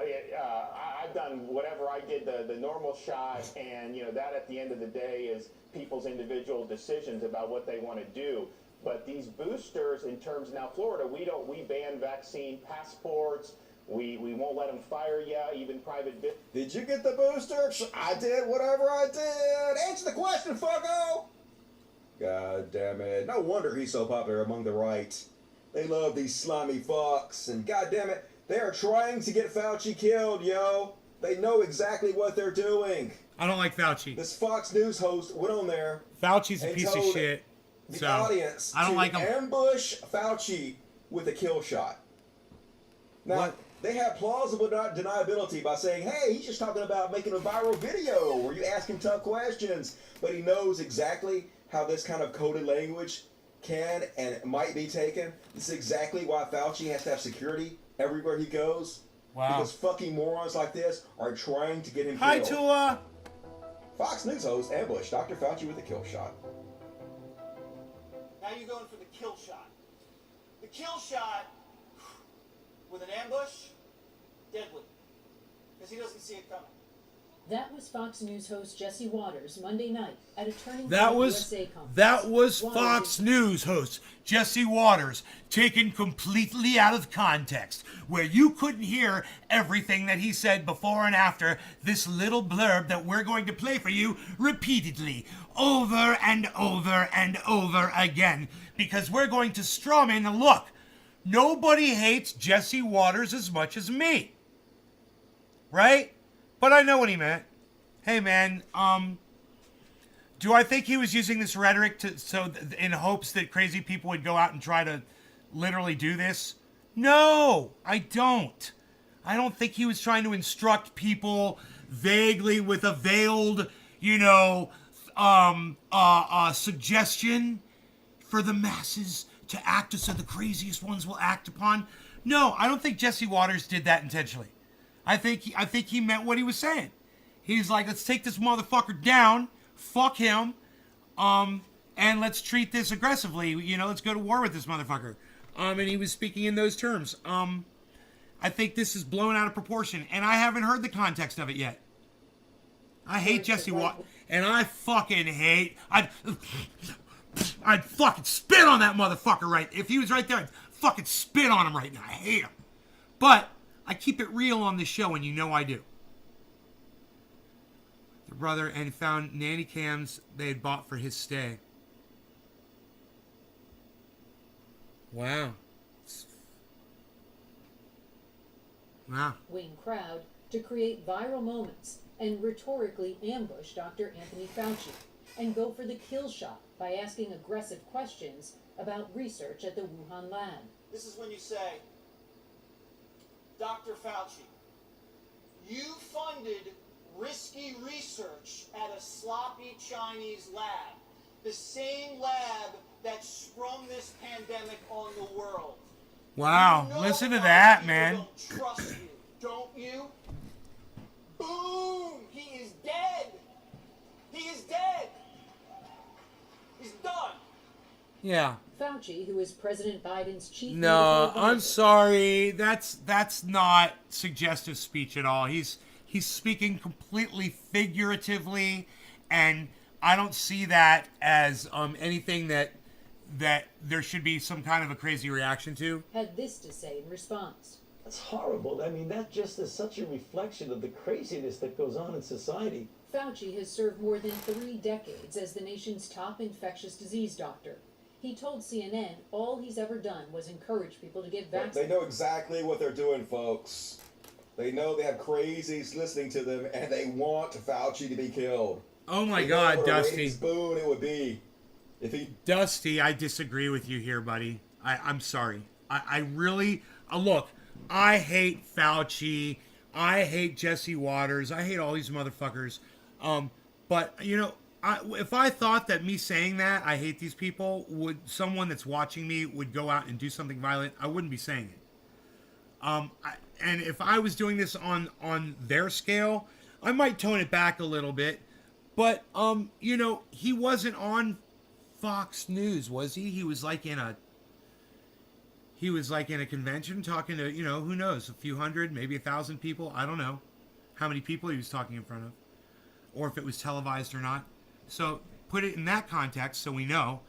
I've done whatever I did, the normal shot, and you know that at the end of the day is people's individual decisions about what they want to do. But these boosters, in terms now, Florida, we ban vaccine passports. We won't let them fire you, even private.
Did you get the booster? I did whatever I did. Answer the question, fucko! God damn it. No wonder he's so popular among the right. They love these slimy fucks, and god damn it, they are trying to get Fauci killed, yo. They know exactly what they're doing.
I don't like Fauci.
This Fox News host went on there.
Fauci's a
and
piece of
told
shit.
The
So,
audience
I don't
to
like him.
ambush Fauci with a kill shot. Now,
What?
they have plausible deniability by saying, hey, he's just talking about making a viral video where you ask him tough questions. But he knows exactly how this kind of coded language can and might be taken. This is exactly why Fauci has to have security everywhere he goes.
Wow.
Because fucking morons like this are trying to get him
Hi,
killed.
Tula.
Fox News host ambushed Dr. Fauci with a kill shot.
Now you're going for the kill shot. The kill shot with an ambush, deadly. Because he doesn't see it coming.
That was Fox News host Jesse Waters Monday night at a Turning
That
Point
was
USA conference.
that was
Waters
Fox News host Jesse Waters taken completely out of context, where you couldn't hear everything that he said before and after this little blurb that we're going to play for you repeatedly, over and over and over again, because we're going to strum in. Look, nobody hates Jesse Waters as much as me, right? But I know what he meant. Hey, man, do I think he was using this rhetoric in hopes that crazy people would go out and try to literally do this? No, I don't. I don't think he was trying to instruct people vaguely with a veiled, suggestion for the masses to act so the craziest ones will act upon. No, I don't think Jesse Waters did that intentionally. I think he meant what he was saying. He's like, let's take this motherfucker down, fuck him, and let's treat this aggressively. Let's go to war with this motherfucker. And he was speaking in those terms. I think this is blown out of proportion, and I haven't heard the context of it yet. I hate Jesse Waters, and I fucking hate. I'd fucking spit on that motherfucker right. If he was right there, I'd fucking spit on him right now. I hate him, but I keep it real on this show, and you know I do. for brother and found nanny cams they had bought for his stay. Wow. Wow.
Wing crowd to create viral moments and rhetorically ambush Dr. Anthony Fauci and go for the kill shot by asking aggressive questions about research at the Wuhan lab.
This is when you say, Dr. Fauci, you funded risky research at a sloppy Chinese lab, the same lab that sprung this pandemic on the world.
Wow,
You know
listen to
why
that,
people
man.
Don't trust you, don't you? Boom! He is dead. He is dead. He's done.
Yeah.
Fauci, who is President Biden's chief
No,
medical
I'm
advisor,
sorry. That's not suggestive speech at all. He's speaking completely figuratively, and I don't see that as anything that there should be some kind of a crazy reaction to.
had this to say in response.
That's horrible. I mean, that just is such a reflection of the craziness that goes on in society.
Fauci has served more than 3 decades as the nation's top infectious disease doctor. He told CNN all he's ever done was encourage people to get
They
vaccinated.
know exactly what they're doing, folks. They know they have crazies listening to them, and they want Fauci to be killed.
Oh my
They know
God,
what a
Dusty.
ratings boon it would be if he.
Dusty, I disagree with you here, buddy. I'm sorry. I really look. I hate Fauci. I hate Jesse Waters. I hate all these motherfuckers. But you know, if I thought that me saying that I hate these people would someone that's watching me would go out and do something violent, I wouldn't be saying it. And if I was doing this on their scale, I might tone it back a little bit. But you know, he wasn't on Fox News, was he? He was like in a convention talking to, you know, who knows, a few hundred, maybe 1,000 people. I don't know how many people he was talking in front of, or if it was televised or not. So put it in that context so we know,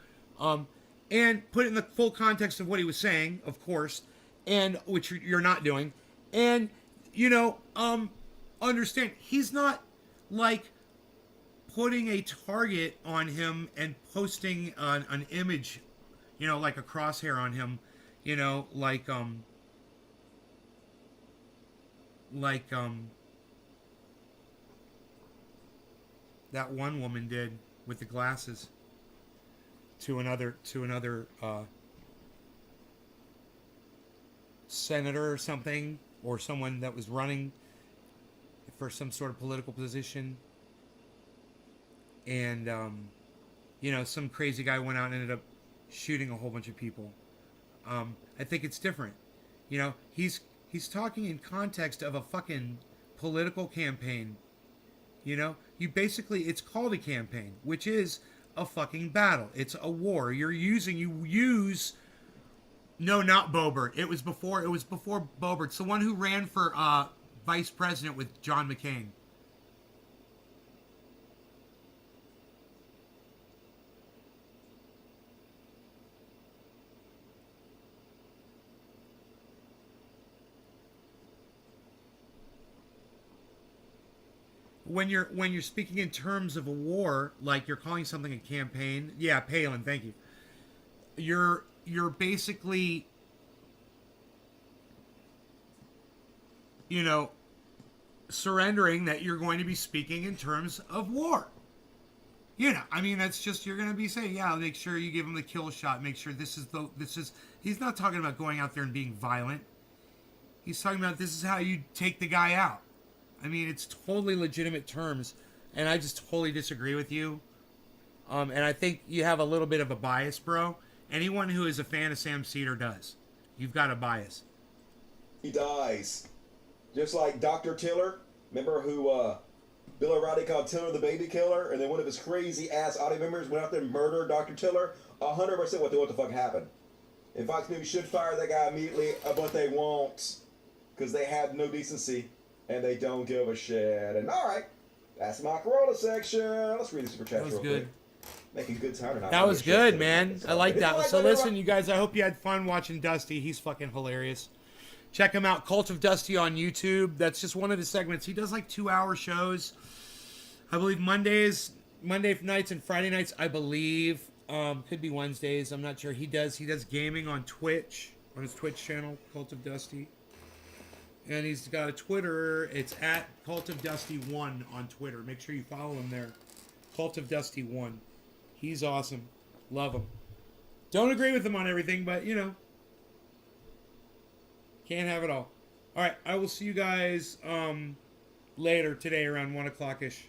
and put it in the full context of what he was saying, of course, and which you're not doing. And, you know, understand, he's not like putting a target on him and posting an image, you know, like a crosshair on him, you know, like that one woman did with the glasses to another senator or something, or someone that was running for some sort of political position. And, you know, some crazy guy went out and ended up shooting a whole bunch of people. I think it's different. You know, he's talking in context of a fucking political campaign. You know, it's called a campaign, which is a fucking battle. It's a war. No, not Boebert. It was before Boebert. It's the one who ran for vice president with John McCain. When you're speaking in terms of a war, like you're calling something a campaign, yeah, Palin, thank you. You're basically, you know, surrendering that you're going to be speaking in terms of war. You know, I mean, that's just, you're going to be saying, yeah, make sure you give him the kill shot. Make sure he's not talking about going out there and being violent. He's talking about this is how you take the guy out. I mean, it's totally legitimate terms, and I just totally disagree with you. And I think you have a little bit of a bias, bro. Anyone who is a fan of Sam Cedar does. You've got a bias.
He dies. Just like Dr. Tiller. Remember who Bill O'Reilly called Tiller the baby killer? And then one of his crazy ass audio members went out there and murdered Dr. Tiller? 100% what the fuck happened. And Fox maybe should fire that guy immediately, but they won't. Because they have no decency. And they don't give a shit. And alright, that's my Corona section. Let's read the super chat real quick. Making good time tonight.
That was good, man. I like that. So listen, you guys, I hope you had fun watching Dusty. He's fucking hilarious. Check him out, Cult of Dusty on YouTube. That's just one of the segments. He does like 2-hour shows. I believe Monday nights and Friday nights. I believe could be Wednesdays. I'm not sure. He does gaming on Twitch, on his Twitch channel, Cult of Dusty. And he's got a Twitter. It's at Cult of Dusty 1 on Twitter. Make sure you follow him there. Cult of Dusty 1. He's awesome. Love him. Don't agree with him on everything, but you know, can't have it all. All right, I will see you guys later today around 1 o'clock-ish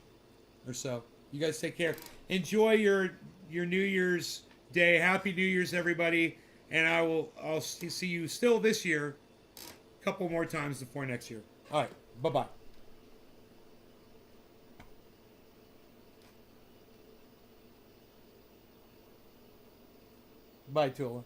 or so. You guys take care. Enjoy your New Year's Day. Happy New Year's, everybody. And I'll see you still this year. A couple more times before next year. All right, bye-bye. Bye, Tula.